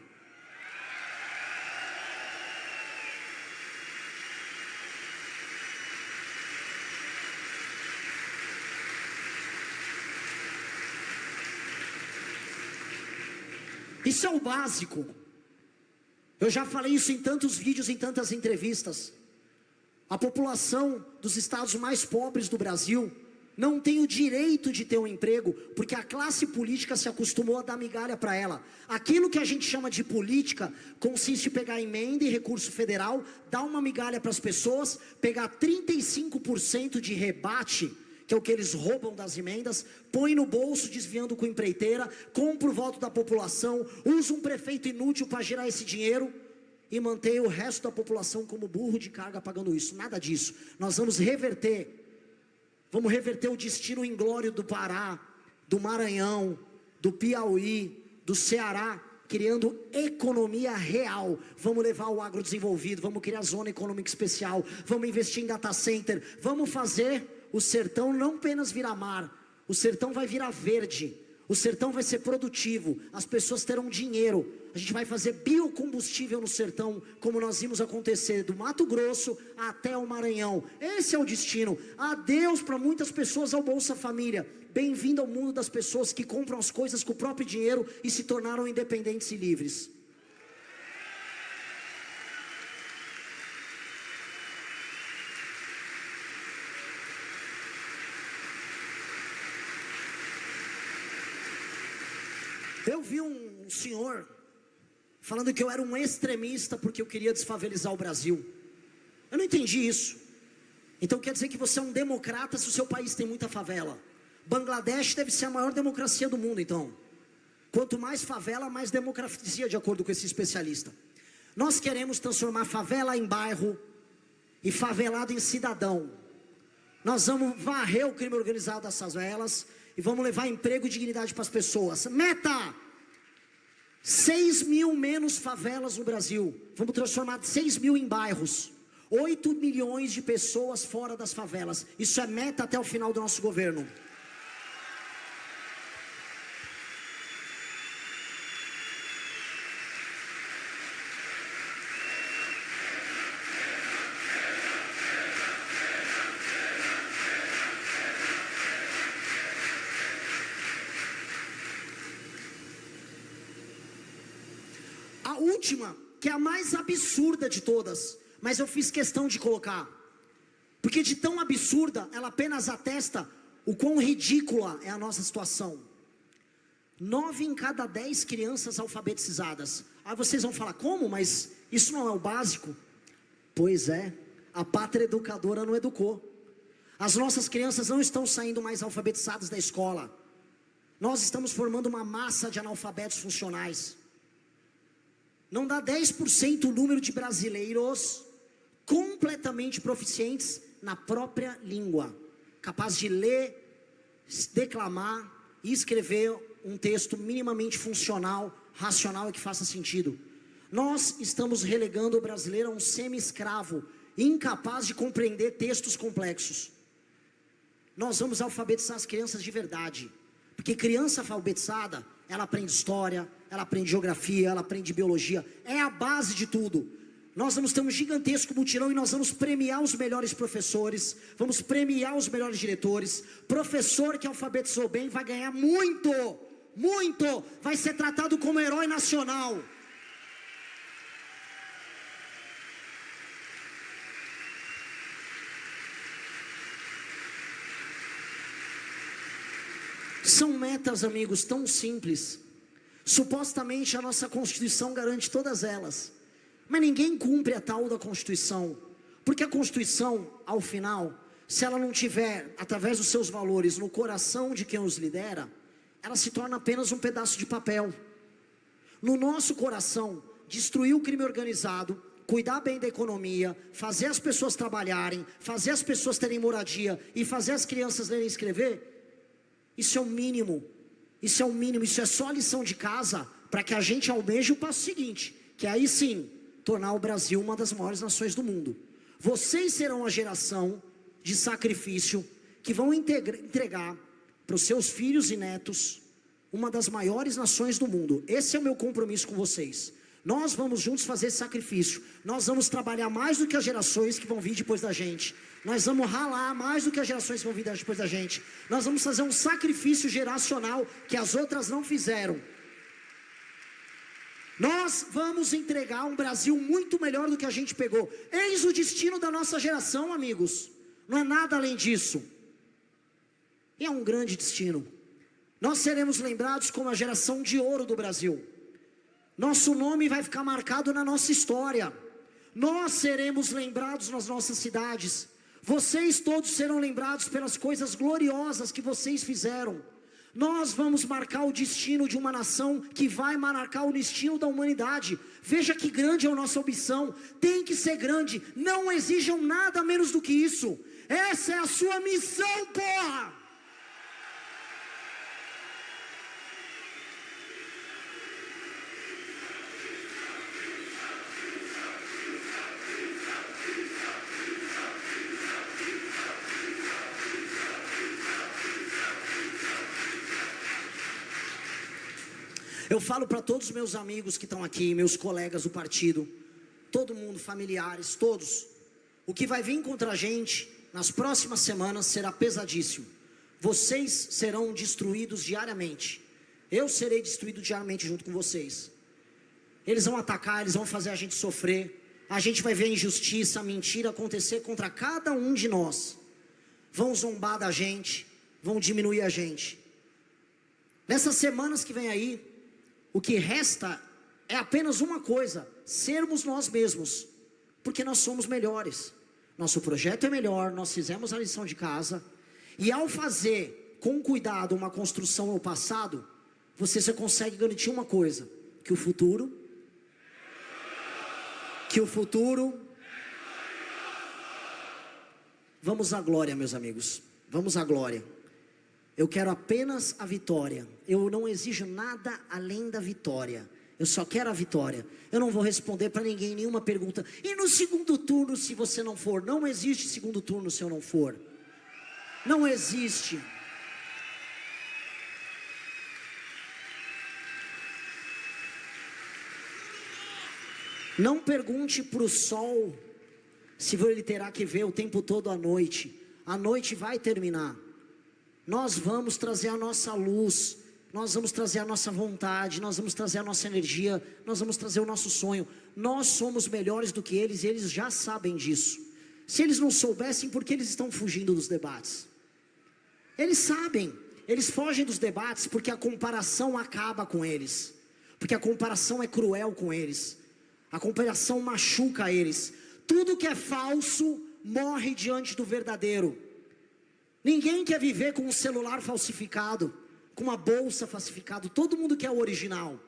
Isso é o básico. Eu já falei isso em tantos vídeos, em tantas entrevistas. A população dos estados mais pobres do Brasil não tem o direito de ter um emprego, porque a classe política se acostumou a dar migalha para ela. Aquilo que a gente chama de política consiste em pegar emenda e recurso federal, dar uma migalha para as pessoas, pegar 35% de rebate, que é o que eles roubam das emendas, põe no bolso desviando com empreiteira, compra o voto da população, usa um prefeito inútil para gerar esse dinheiro e mantém o resto da população como burro de carga pagando isso. Nada disso. Nós vamos reverter o destino inglório do Pará, do Maranhão, do Piauí, do Ceará, criando economia real. Vamos levar o agrodesenvolvido, vamos criar zona econômica especial, vamos investir em data center, vamos fazer o sertão não apenas virar mar, o sertão vai virar verde, o sertão vai ser produtivo, as pessoas terão dinheiro, a gente vai fazer biocombustível no sertão, como nós vimos acontecer do Mato Grosso até o Maranhão. Esse é o destino. Adeus para muitas pessoas ao Bolsa Família. Bem-vindo ao mundo das pessoas que compram as coisas com o próprio dinheiro e se tornaram independentes e livres. Eu vi um senhor falando que eu era um extremista porque eu queria desfavelizar o Brasil. Eu não entendi isso. Então quer dizer que você é um democrata se o seu país tem muita favela. Bangladesh deve ser a maior democracia do mundo, então. Quanto mais favela, mais democracia, de acordo com esse especialista. Nós queremos transformar favela em bairro e favelado em cidadão. Nós vamos varrer o crime organizado das favelas e vamos levar emprego e dignidade para as pessoas. Meta! 6 mil menos favelas no Brasil. Vamos transformar 6 mil em bairros. 8 milhões de pessoas fora das favelas. Isso é meta até o final do nosso governo. A última, que é a mais absurda de todas, mas eu fiz questão de colocar, porque de tão absurda, ela apenas atesta o quão ridícula é a nossa situação. 9 em cada 10 crianças alfabetizadas. Aí vocês vão falar, como? Mas isso não é o básico? Pois é, a pátria educadora não educou. As nossas crianças não estão saindo mais alfabetizadas da escola. Nós estamos formando uma massa de analfabetos funcionais. Não dá 10% o número de brasileiros completamente proficientes na própria língua, capaz de ler, declamar e escrever um texto minimamente funcional, racional e que faça sentido. Nós estamos relegando o brasileiro a um semi-escravo, incapaz de compreender textos complexos. Nós vamos alfabetizar as crianças de verdade, porque criança alfabetizada, ela aprende história, ela aprende geografia, ela aprende biologia, é a base de tudo. Nós vamos ter um gigantesco mutirão e nós vamos premiar os melhores professores, vamos premiar os melhores diretores. Professor que alfabetizou bem vai ganhar muito, muito, vai ser tratado como herói nacional. São metas, amigos, tão simples. Supostamente a nossa Constituição garante todas elas, mas ninguém cumpre a tal da Constituição, porque a Constituição, ao final, se ela não tiver, através dos seus valores, no coração de quem os lidera, ela se torna apenas um pedaço de papel. No nosso coração, destruir o crime organizado, cuidar bem da economia, fazer as pessoas trabalharem, fazer as pessoas terem moradia e fazer as crianças lerem e escrever, isso é o mínimo, isso é o mínimo, isso é só a lição de casa para que a gente almeje o passo seguinte, que é aí sim, tornar o Brasil uma das maiores nações do mundo. Vocês serão a geração de sacrifício que vão entregar para os seus filhos e netos uma das maiores nações do mundo. Esse é o meu compromisso com vocês. Nós vamos juntos fazer esse sacrifício. Nós vamos trabalhar mais do que as gerações que vão vir depois da gente. Nós vamos ralar mais do que as gerações que vão vir depois da gente. Nós vamos fazer um sacrifício geracional que as outras não fizeram. Nós vamos entregar um Brasil muito melhor do que a gente pegou. Eis o destino da nossa geração, amigos. Não é nada além disso. E é um grande destino. Nós seremos lembrados como a geração de ouro do Brasil. Nosso nome vai ficar marcado na nossa história. Nós seremos lembrados nas nossas cidades. Vocês todos serão lembrados pelas coisas gloriosas que vocês fizeram. Nós vamos marcar o destino de uma nação que vai marcar o destino da humanidade. Veja que grande é a nossa ambição. Tem que ser grande. Não exijam nada menos do que isso. Essa é a sua missão, porra! Eu falo para todos os meus amigos que estão aqui, meus colegas do partido, todo mundo, familiares, todos. O que vai vir contra a gente nas próximas semanas será pesadíssimo. Vocês serão destruídos diariamente. Eu serei destruído diariamente junto com vocês. Eles vão atacar, eles vão fazer a gente sofrer. A gente vai ver a injustiça, a mentira acontecer contra cada um de nós. Vão zombar da gente, vão diminuir a gente. Nessas semanas que vem aí, o que resta é apenas uma coisa: sermos nós mesmos, porque nós somos melhores. Nosso projeto é melhor, nós fizemos a lição de casa, e ao fazer com cuidado uma construção no passado, você só consegue garantir uma coisa: que o futuro, vamos à glória, meus amigos, vamos à glória. Eu quero apenas a vitória. Eu não exijo nada além da vitória. Eu só quero a vitória. Eu não vou responder para ninguém nenhuma pergunta. E no segundo turno, se você não for? Não existe segundo turno se eu não for. Não existe. Não pergunte para o sol se ele terá que ver o tempo todo à noite. A noite vai terminar. Nós vamos trazer a nossa luz nós vamos trazer a nossa vontade, nós vamos trazer a nossa energia, nós vamos trazer o nosso sonho. Nós somos melhores do que eles e eles já sabem disso. Se eles não soubessem, por que eles estão fugindo dos debates? Eles sabem, eles fogem dos debates porque a comparação acaba com eles, porque a comparação é cruel com eles, a comparação machuca eles. Tudo que é falso morre diante do verdadeiro. Ninguém quer viver com um celular falsificado, com uma bolsa falsificada. Todo mundo quer o original.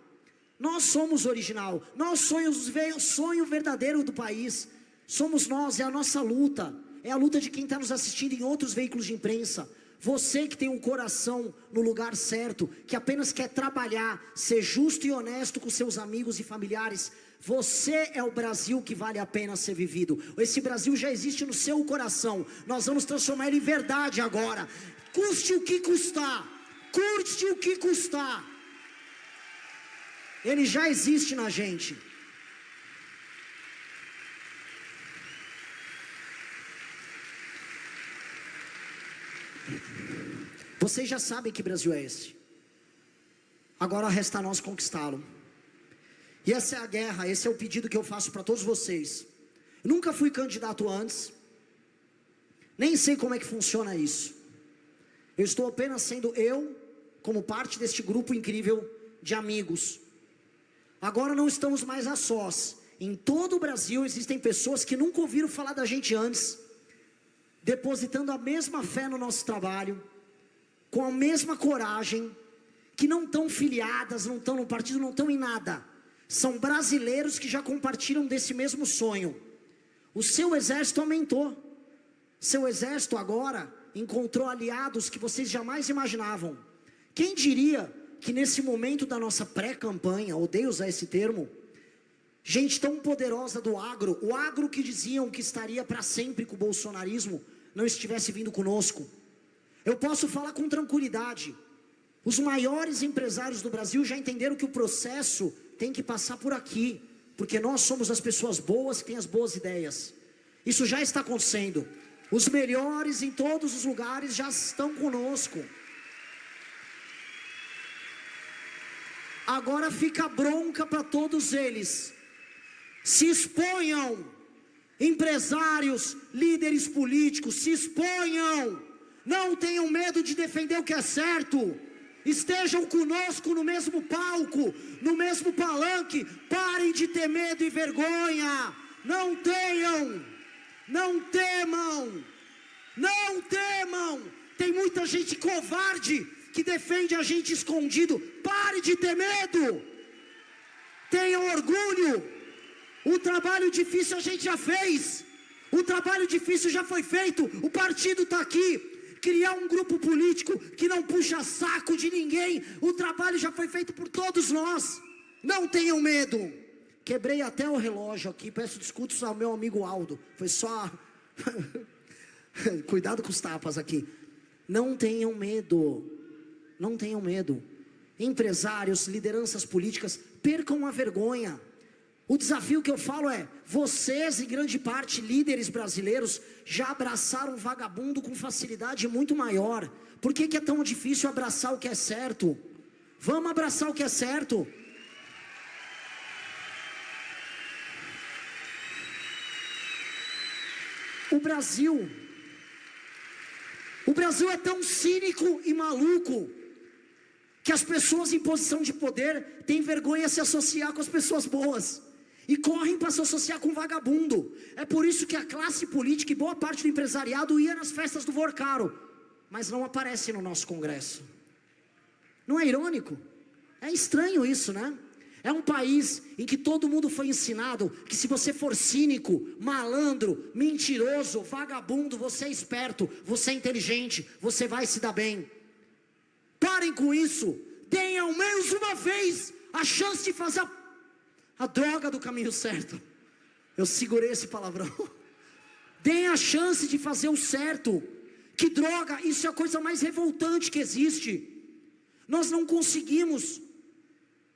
Nós somos o original. Nós somos o sonho verdadeiro do país. Somos nós, é a nossa luta. É a luta de quem está nos assistindo em outros veículos de imprensa. Você que tem um coração no lugar certo, que apenas quer trabalhar, ser justo e honesto com seus amigos e familiares. Você é o Brasil que vale a pena ser vivido. Esse Brasil já existe no seu coração. Nós vamos transformar ele em verdade agora. Custe o que custar. Curte o que custar. Ele já existe na gente. Vocês já sabem que Brasil é esse. Agora resta a nós conquistá-lo. E essa é a guerra, esse é o pedido que eu faço para todos vocês. Eu nunca fui candidato antes. Nem sei como é que funciona isso. Eu estou apenas sendo eu, como parte deste grupo incrível de amigos. Agora não estamos mais a sós. Em todo o Brasil existem pessoas que nunca ouviram falar da gente antes, depositando a mesma fé no nosso trabalho, com a mesma coragem, que não estão filiadas, não estão no partido, não estão em nada. São brasileiros que já compartilham desse mesmo sonho. O seu exército aumentou. Seu exército agora encontrou aliados que vocês jamais imaginavam. Quem diria que nesse momento da nossa pré-campanha, odeio usar esse termo, gente tão poderosa do agro, o agro que diziam que estaria para sempre com o bolsonarismo, não estivesse vindo conosco. Eu posso falar com tranquilidade. Os maiores empresários do Brasil já entenderam que o processo tem que passar por aqui, porque nós somos as pessoas boas que têm as boas ideias. Isso já está acontecendo. Os melhores em todos os lugares já estão conosco. Agora fica bronca para todos eles. Se exponham, empresários, líderes políticos, se exponham. Não tenham medo de defender o que é certo. Estejam conosco no mesmo palco, no mesmo palanque. Parem de ter medo e vergonha. Não tenham, não temam, não temam. Tem muita gente covarde que defende a gente escondido. Pare de ter medo. Tenham orgulho. O trabalho difícil a gente já fez. O trabalho difícil já foi feito. O partido está aqui. Criar um grupo político que não puxa saco de ninguém. O trabalho já foi feito por todos nós. Não tenham medo. Quebrei até o relógio aqui. Peço desculpas ao meu amigo Aldo. Foi só... Cuidado com os tapas aqui. Não tenham medo. Não tenham medo. Empresários, lideranças políticas, percam a vergonha. O desafio que eu falo é: vocês, em grande parte, líderes brasileiros, já abraçaram o vagabundo com facilidade muito maior. Por que é tão difícil abraçar o que é certo? Vamos abraçar o que é certo. O Brasil é tão cínico e maluco que as pessoas em posição de poder têm vergonha de se associar com as pessoas boas e correm para se associar com vagabundo. É por isso que a classe política e boa parte do empresariado ia nas festas do Vorcaro, mas não aparece no nosso Congresso. Não é irônico? É estranho isso, né? É um país em que todo mundo foi ensinado que se você for cínico, malandro, mentiroso, vagabundo, você é esperto, você é inteligente, você vai se dar bem. Parem com isso. Deem ao menos uma vez a chance de fazer a droga do caminho certo. Eu segurei esse palavrão. Deem a chance de fazer o certo. Que droga, isso é a coisa mais revoltante que existe. Nós não conseguimos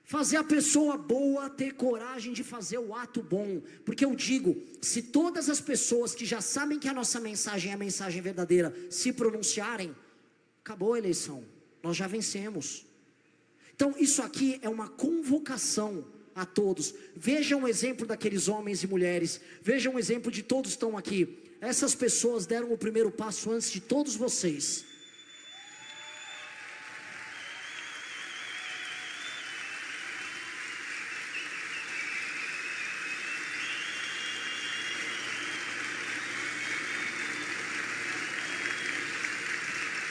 fazer a pessoa boa ter coragem de fazer o ato bom. Porque eu digo, se todas as pessoas que já sabem que a nossa mensagem é a mensagem verdadeira se pronunciarem, acabou a eleição. Nós já vencemos. Então isso aqui é uma convocação a todos. Vejam o exemplo daqueles homens e mulheres. Vejam o exemplo de todos que estão aqui. Essas pessoas deram o primeiro passo antes de todos vocês.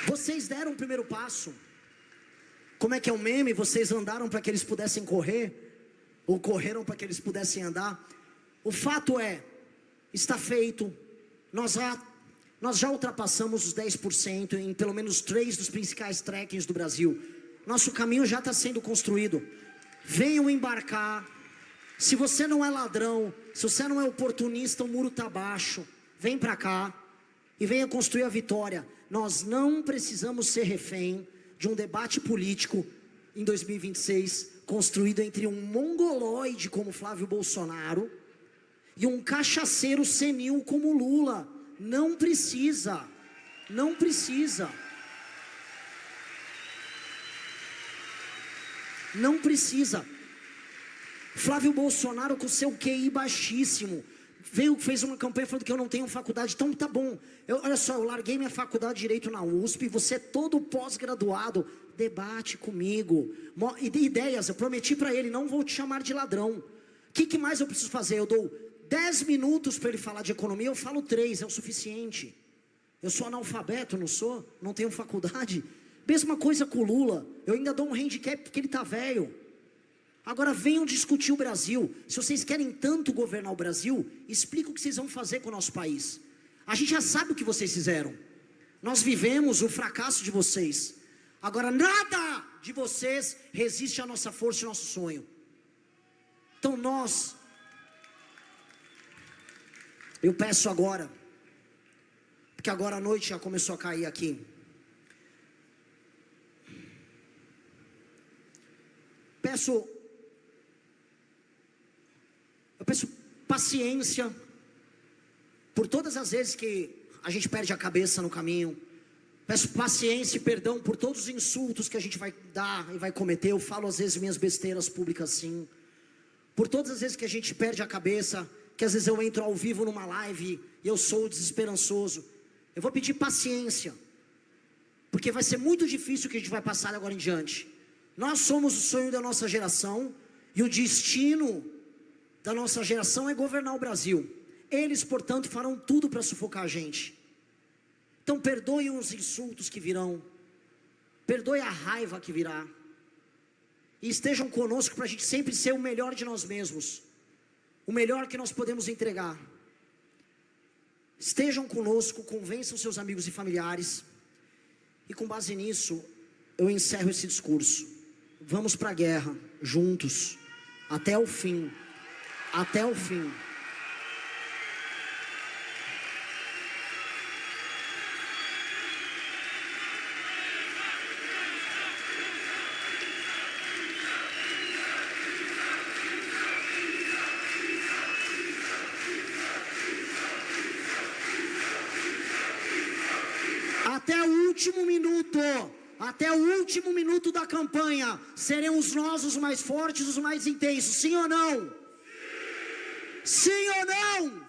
Vocês deram o primeiro passo. Como é que é o meme? Vocês andaram para que eles pudessem correr, ou correram para que eles pudessem andar. O fato é, está feito. Nós já ultrapassamos os 10% em pelo menos 3 dos principais trekkings do Brasil. Nosso caminho já está sendo construído. Venham embarcar. Se você não é ladrão, se você não é oportunista, o muro está baixo. Vem para cá e venha construir a vitória. Nós não precisamos ser refém de um debate político em 2026, construído entre um mongoloide como Flávio Bolsonaro e um cachaceiro senil como Lula. Não precisa. Não precisa. Não precisa. Flávio Bolsonaro com seu QI baixíssimo fez uma campanha falando que eu não tenho faculdade. Então tá bom, olha só, eu larguei minha faculdade de Direito na USP. Você é todo pós-graduado, debate comigo, ideias. Eu prometi para ele, não vou te chamar de ladrão. O que mais eu preciso fazer? Eu dou 10 minutos para ele falar de economia, eu falo 3, é o suficiente. Eu sou analfabeto, não sou? Não tenho faculdade. Mesma coisa com o Lula, eu ainda dou um handicap porque ele tá velho. Agora venham discutir o Brasil. Se vocês querem tanto governar o Brasil, explica o que vocês vão fazer com o nosso país. A gente já sabe o que vocês fizeram. Nós vivemos o fracasso de vocês. Agora nada de vocês resiste à nossa força e ao nosso sonho. Então eu peço agora, porque agora a noite já começou a cair aqui. Eu peço paciência por todas as vezes que a gente perde a cabeça no caminho. Peço paciência e perdão por todos os insultos que a gente vai dar e vai cometer. Eu falo às vezes minhas besteiras públicas assim. Por todas as vezes que a gente perde a cabeça, que às vezes eu entro ao vivo numa live e eu sou desesperançoso. Eu vou pedir paciência, porque vai ser muito difícil o que a gente vai passar agora em diante. Nós somos o sonho da nossa geração e o destino da nossa geração é governar o Brasil. Eles, portanto, farão tudo para sufocar a gente. Então perdoem os insultos que virão, perdoe a raiva que virá, e estejam conosco para a gente sempre ser o melhor de nós mesmos, o melhor que nós podemos entregar. Estejam conosco, convençam seus amigos e familiares, e com base nisso eu encerro esse discurso. Vamos para a guerra, juntos, até o fim. Até o fim. Até o último minuto. Até o último minuto da campanha, seremos nós os mais fortes, os mais intensos. Sim ou não? Sim ou não?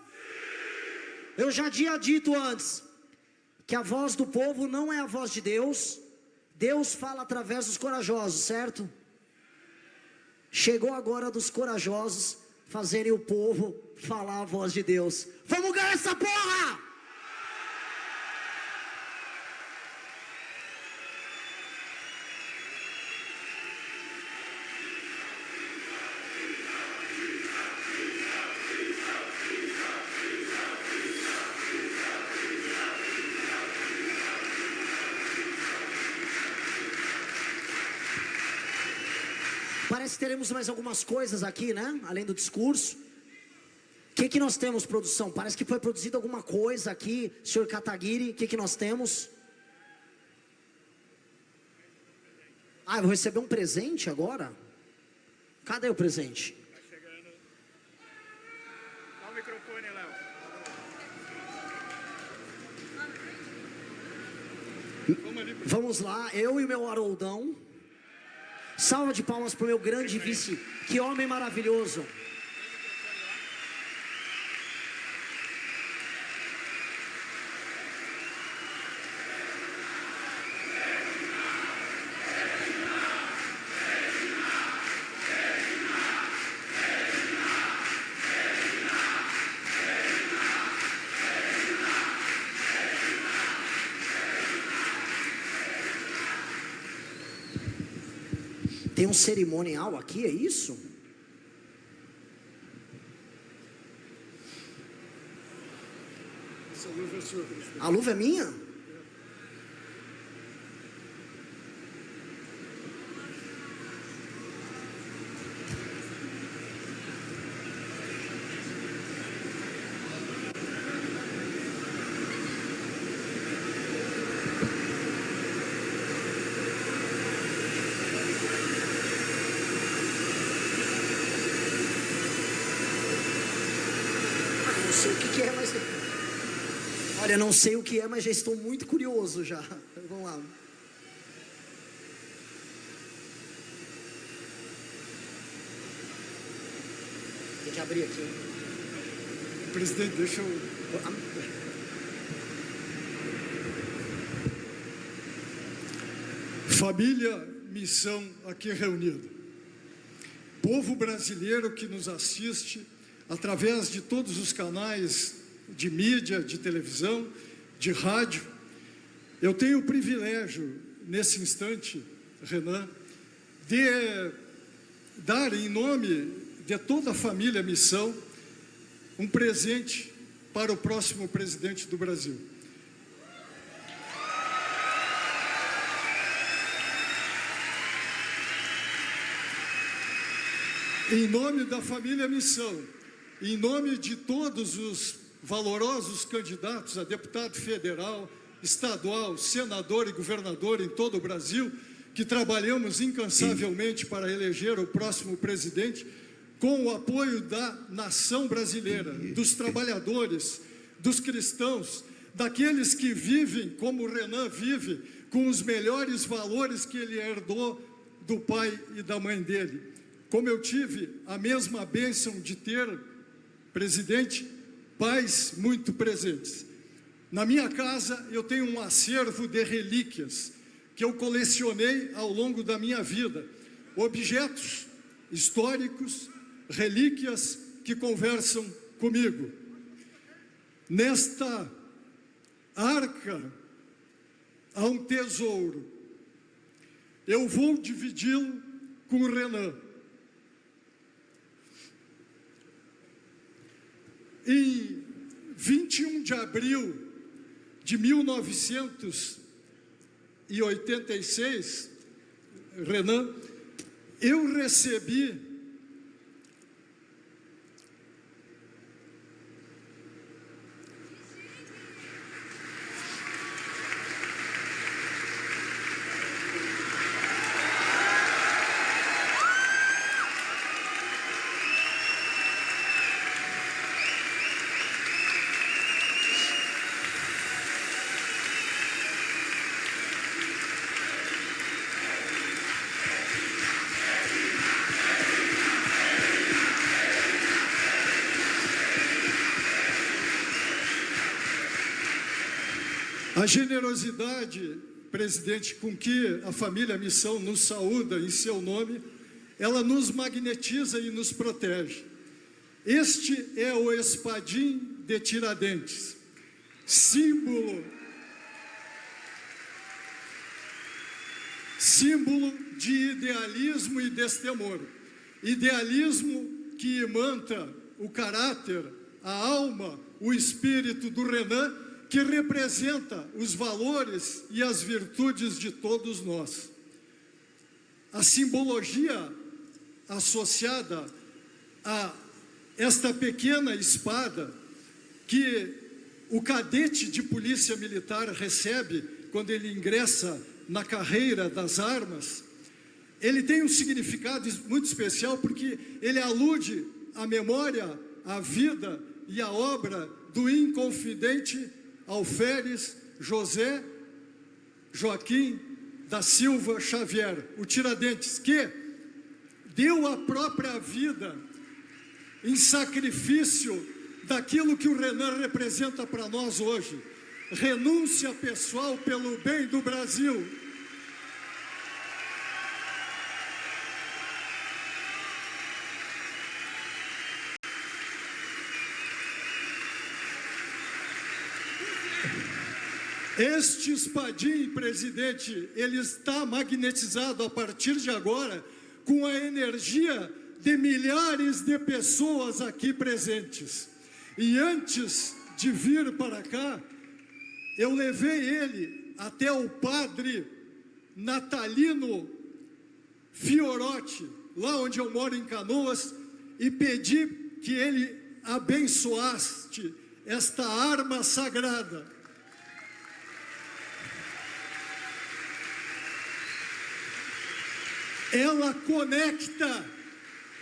Eu já tinha dito antes que a voz do povo não é a voz de Deus. Deus fala através dos corajosos, certo? Chegou agora dos corajosos fazerem o povo falar a voz de Deus. Vamos ganhar essa porra! Parece que teremos mais algumas coisas aqui, né? Além do discurso. O que nós temos, produção? Parece que foi produzida alguma coisa aqui. Senhor Kataguiri, o que nós temos? Ah, eu vou receber um presente agora? Cadê o presente? Tá chegando. Dá o microfone, Léo. Vamos lá, eu e meu Haroldão. Salva de palmas para o meu grande vice. Que homem maravilhoso. Tem um cerimonial aqui, é isso? Essa luva é sua, presidente. A luva é minha? Não sei o que é, mas... Olha, não sei o que é, mas já estou muito curioso já. Vamos lá. Tem que abrir aqui. Presidente, deixa eu... Família, missão aqui reunida. Povo brasileiro que nos assiste através de todos os canais de mídia, de televisão, de rádio. Eu tenho o privilégio, nesse instante, Renan, de dar em nome de toda a família Missão um presente para o próximo presidente do Brasil. Em nome da família Missão, em nome de todos os valorosos candidatos a deputado federal, estadual, senador e governador em todo o Brasil, que trabalhamos incansavelmente para eleger o próximo presidente, com o apoio da nação brasileira, dos trabalhadores, dos cristãos, daqueles que vivem como o Renan vive, com os melhores valores que ele herdou do pai e da mãe dele. Como eu tive a mesma bênção de ter, presidente, pais muito presentes. Na minha casa eu tenho um acervo de relíquias que eu colecionei ao longo da minha vida. Objetos históricos, relíquias que conversam comigo. Nesta arca há um tesouro. Eu vou dividi-lo com o Renan. Em 21 de abril de 1986, Renan, eu recebi a generosidade, presidente, com que a família Missão nos saúda em seu nome, ela nos magnetiza e nos protege. Este é o espadim de Tiradentes, símbolo de idealismo e destemor. Idealismo que imanta o caráter, a alma, o espírito do Renan, que representa os valores e as virtudes de todos nós. A simbologia associada a esta pequena espada que o cadete de polícia militar recebe quando ele ingressa na carreira das armas, ele tem um significado muito especial porque ele alude à memória, à vida e à obra do inconfidente Alferes José Joaquim da Silva Xavier, o Tiradentes, que deu a própria vida em sacrifício daquilo que o Renan representa para nós hoje. Renúncia pessoal pelo bem do Brasil. Este espadim, presidente, ele está magnetizado a partir de agora com a energia de milhares de pessoas aqui presentes. E antes de vir para cá, eu levei ele até o padre Natalino Fiorotti, lá onde eu moro em Canoas, e pedi que ele abençoasse esta arma sagrada. Ela conecta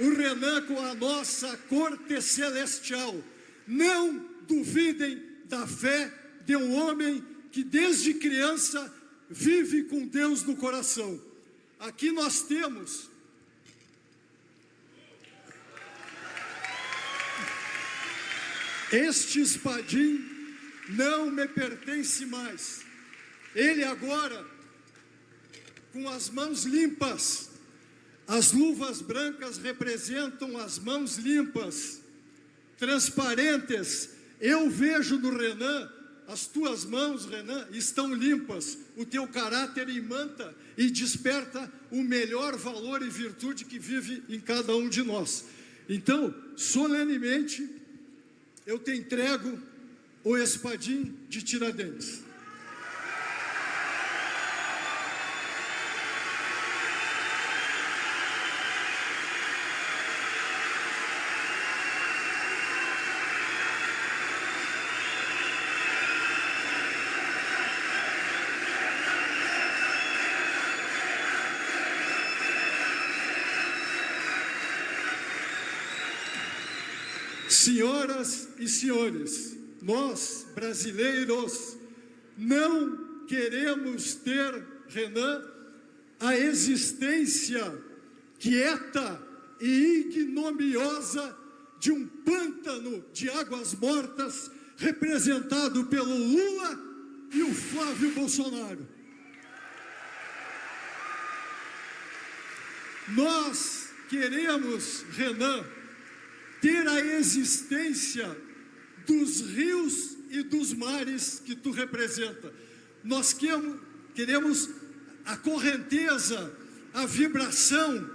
o Renan com a nossa corte celestial. Não duvidem da fé de um homem que desde criança vive com Deus no coração. Aqui nós temos este espadim, não me pertence mais. Ele agora, com as mãos limpas, as luvas brancas representam as mãos limpas, transparentes. Eu vejo no Renan, as tuas mãos, Renan, estão limpas. O teu caráter imanta e desperta o melhor valor e virtude que vive em cada um de nós. Então, solenemente, eu te entrego o espadim de Tiradentes. Senhoras e senhores, nós, brasileiros, não queremos ter, Renan, a existência quieta e ignominiosa de um pântano de águas mortas representado pelo Lula e o Flávio Bolsonaro. Nós queremos, Renan, ter a existência dos rios e dos mares que tu representa. Nós queremos a correnteza, a vibração,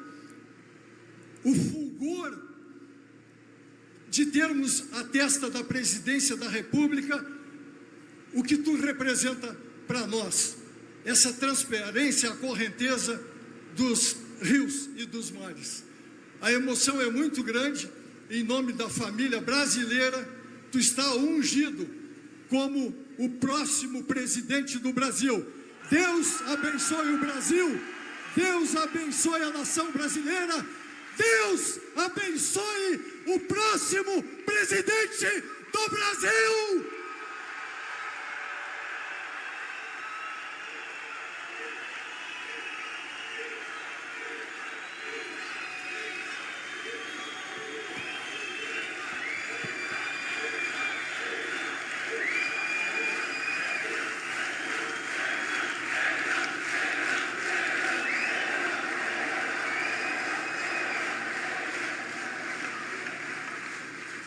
o fulgor de termos a testa da presidência da República, o que tu representa para nós. Essa transparência, a correnteza dos rios e dos mares. A emoção é muito grande. Em nome da família brasileira, tu está ungido como o próximo presidente do Brasil. Deus abençoe o Brasil, Deus abençoe a nação brasileira, Deus abençoe o próximo presidente do Brasil.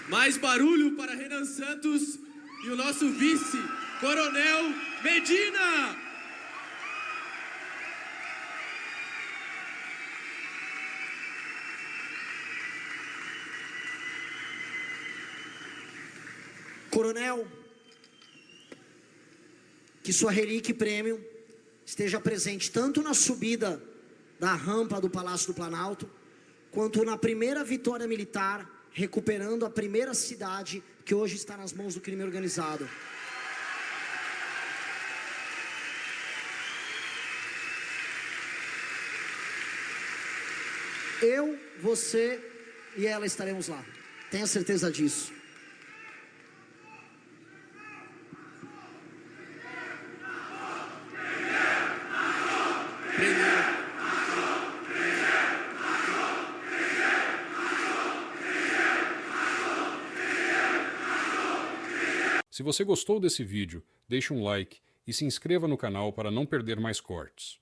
Mais barulho para Renan Santos e o nosso vice, Coronel Medina. Coronel, que sua relíquia e prêmio esteja presente tanto na subida da rampa do Palácio do Planalto, quanto na primeira vitória militar, recuperando a primeira cidade que hoje está nas mãos do crime organizado. Eu, você e ela estaremos lá. Tenha certeza disso. Se você gostou desse vídeo, deixe um like e se inscreva no canal para não perder mais cortes.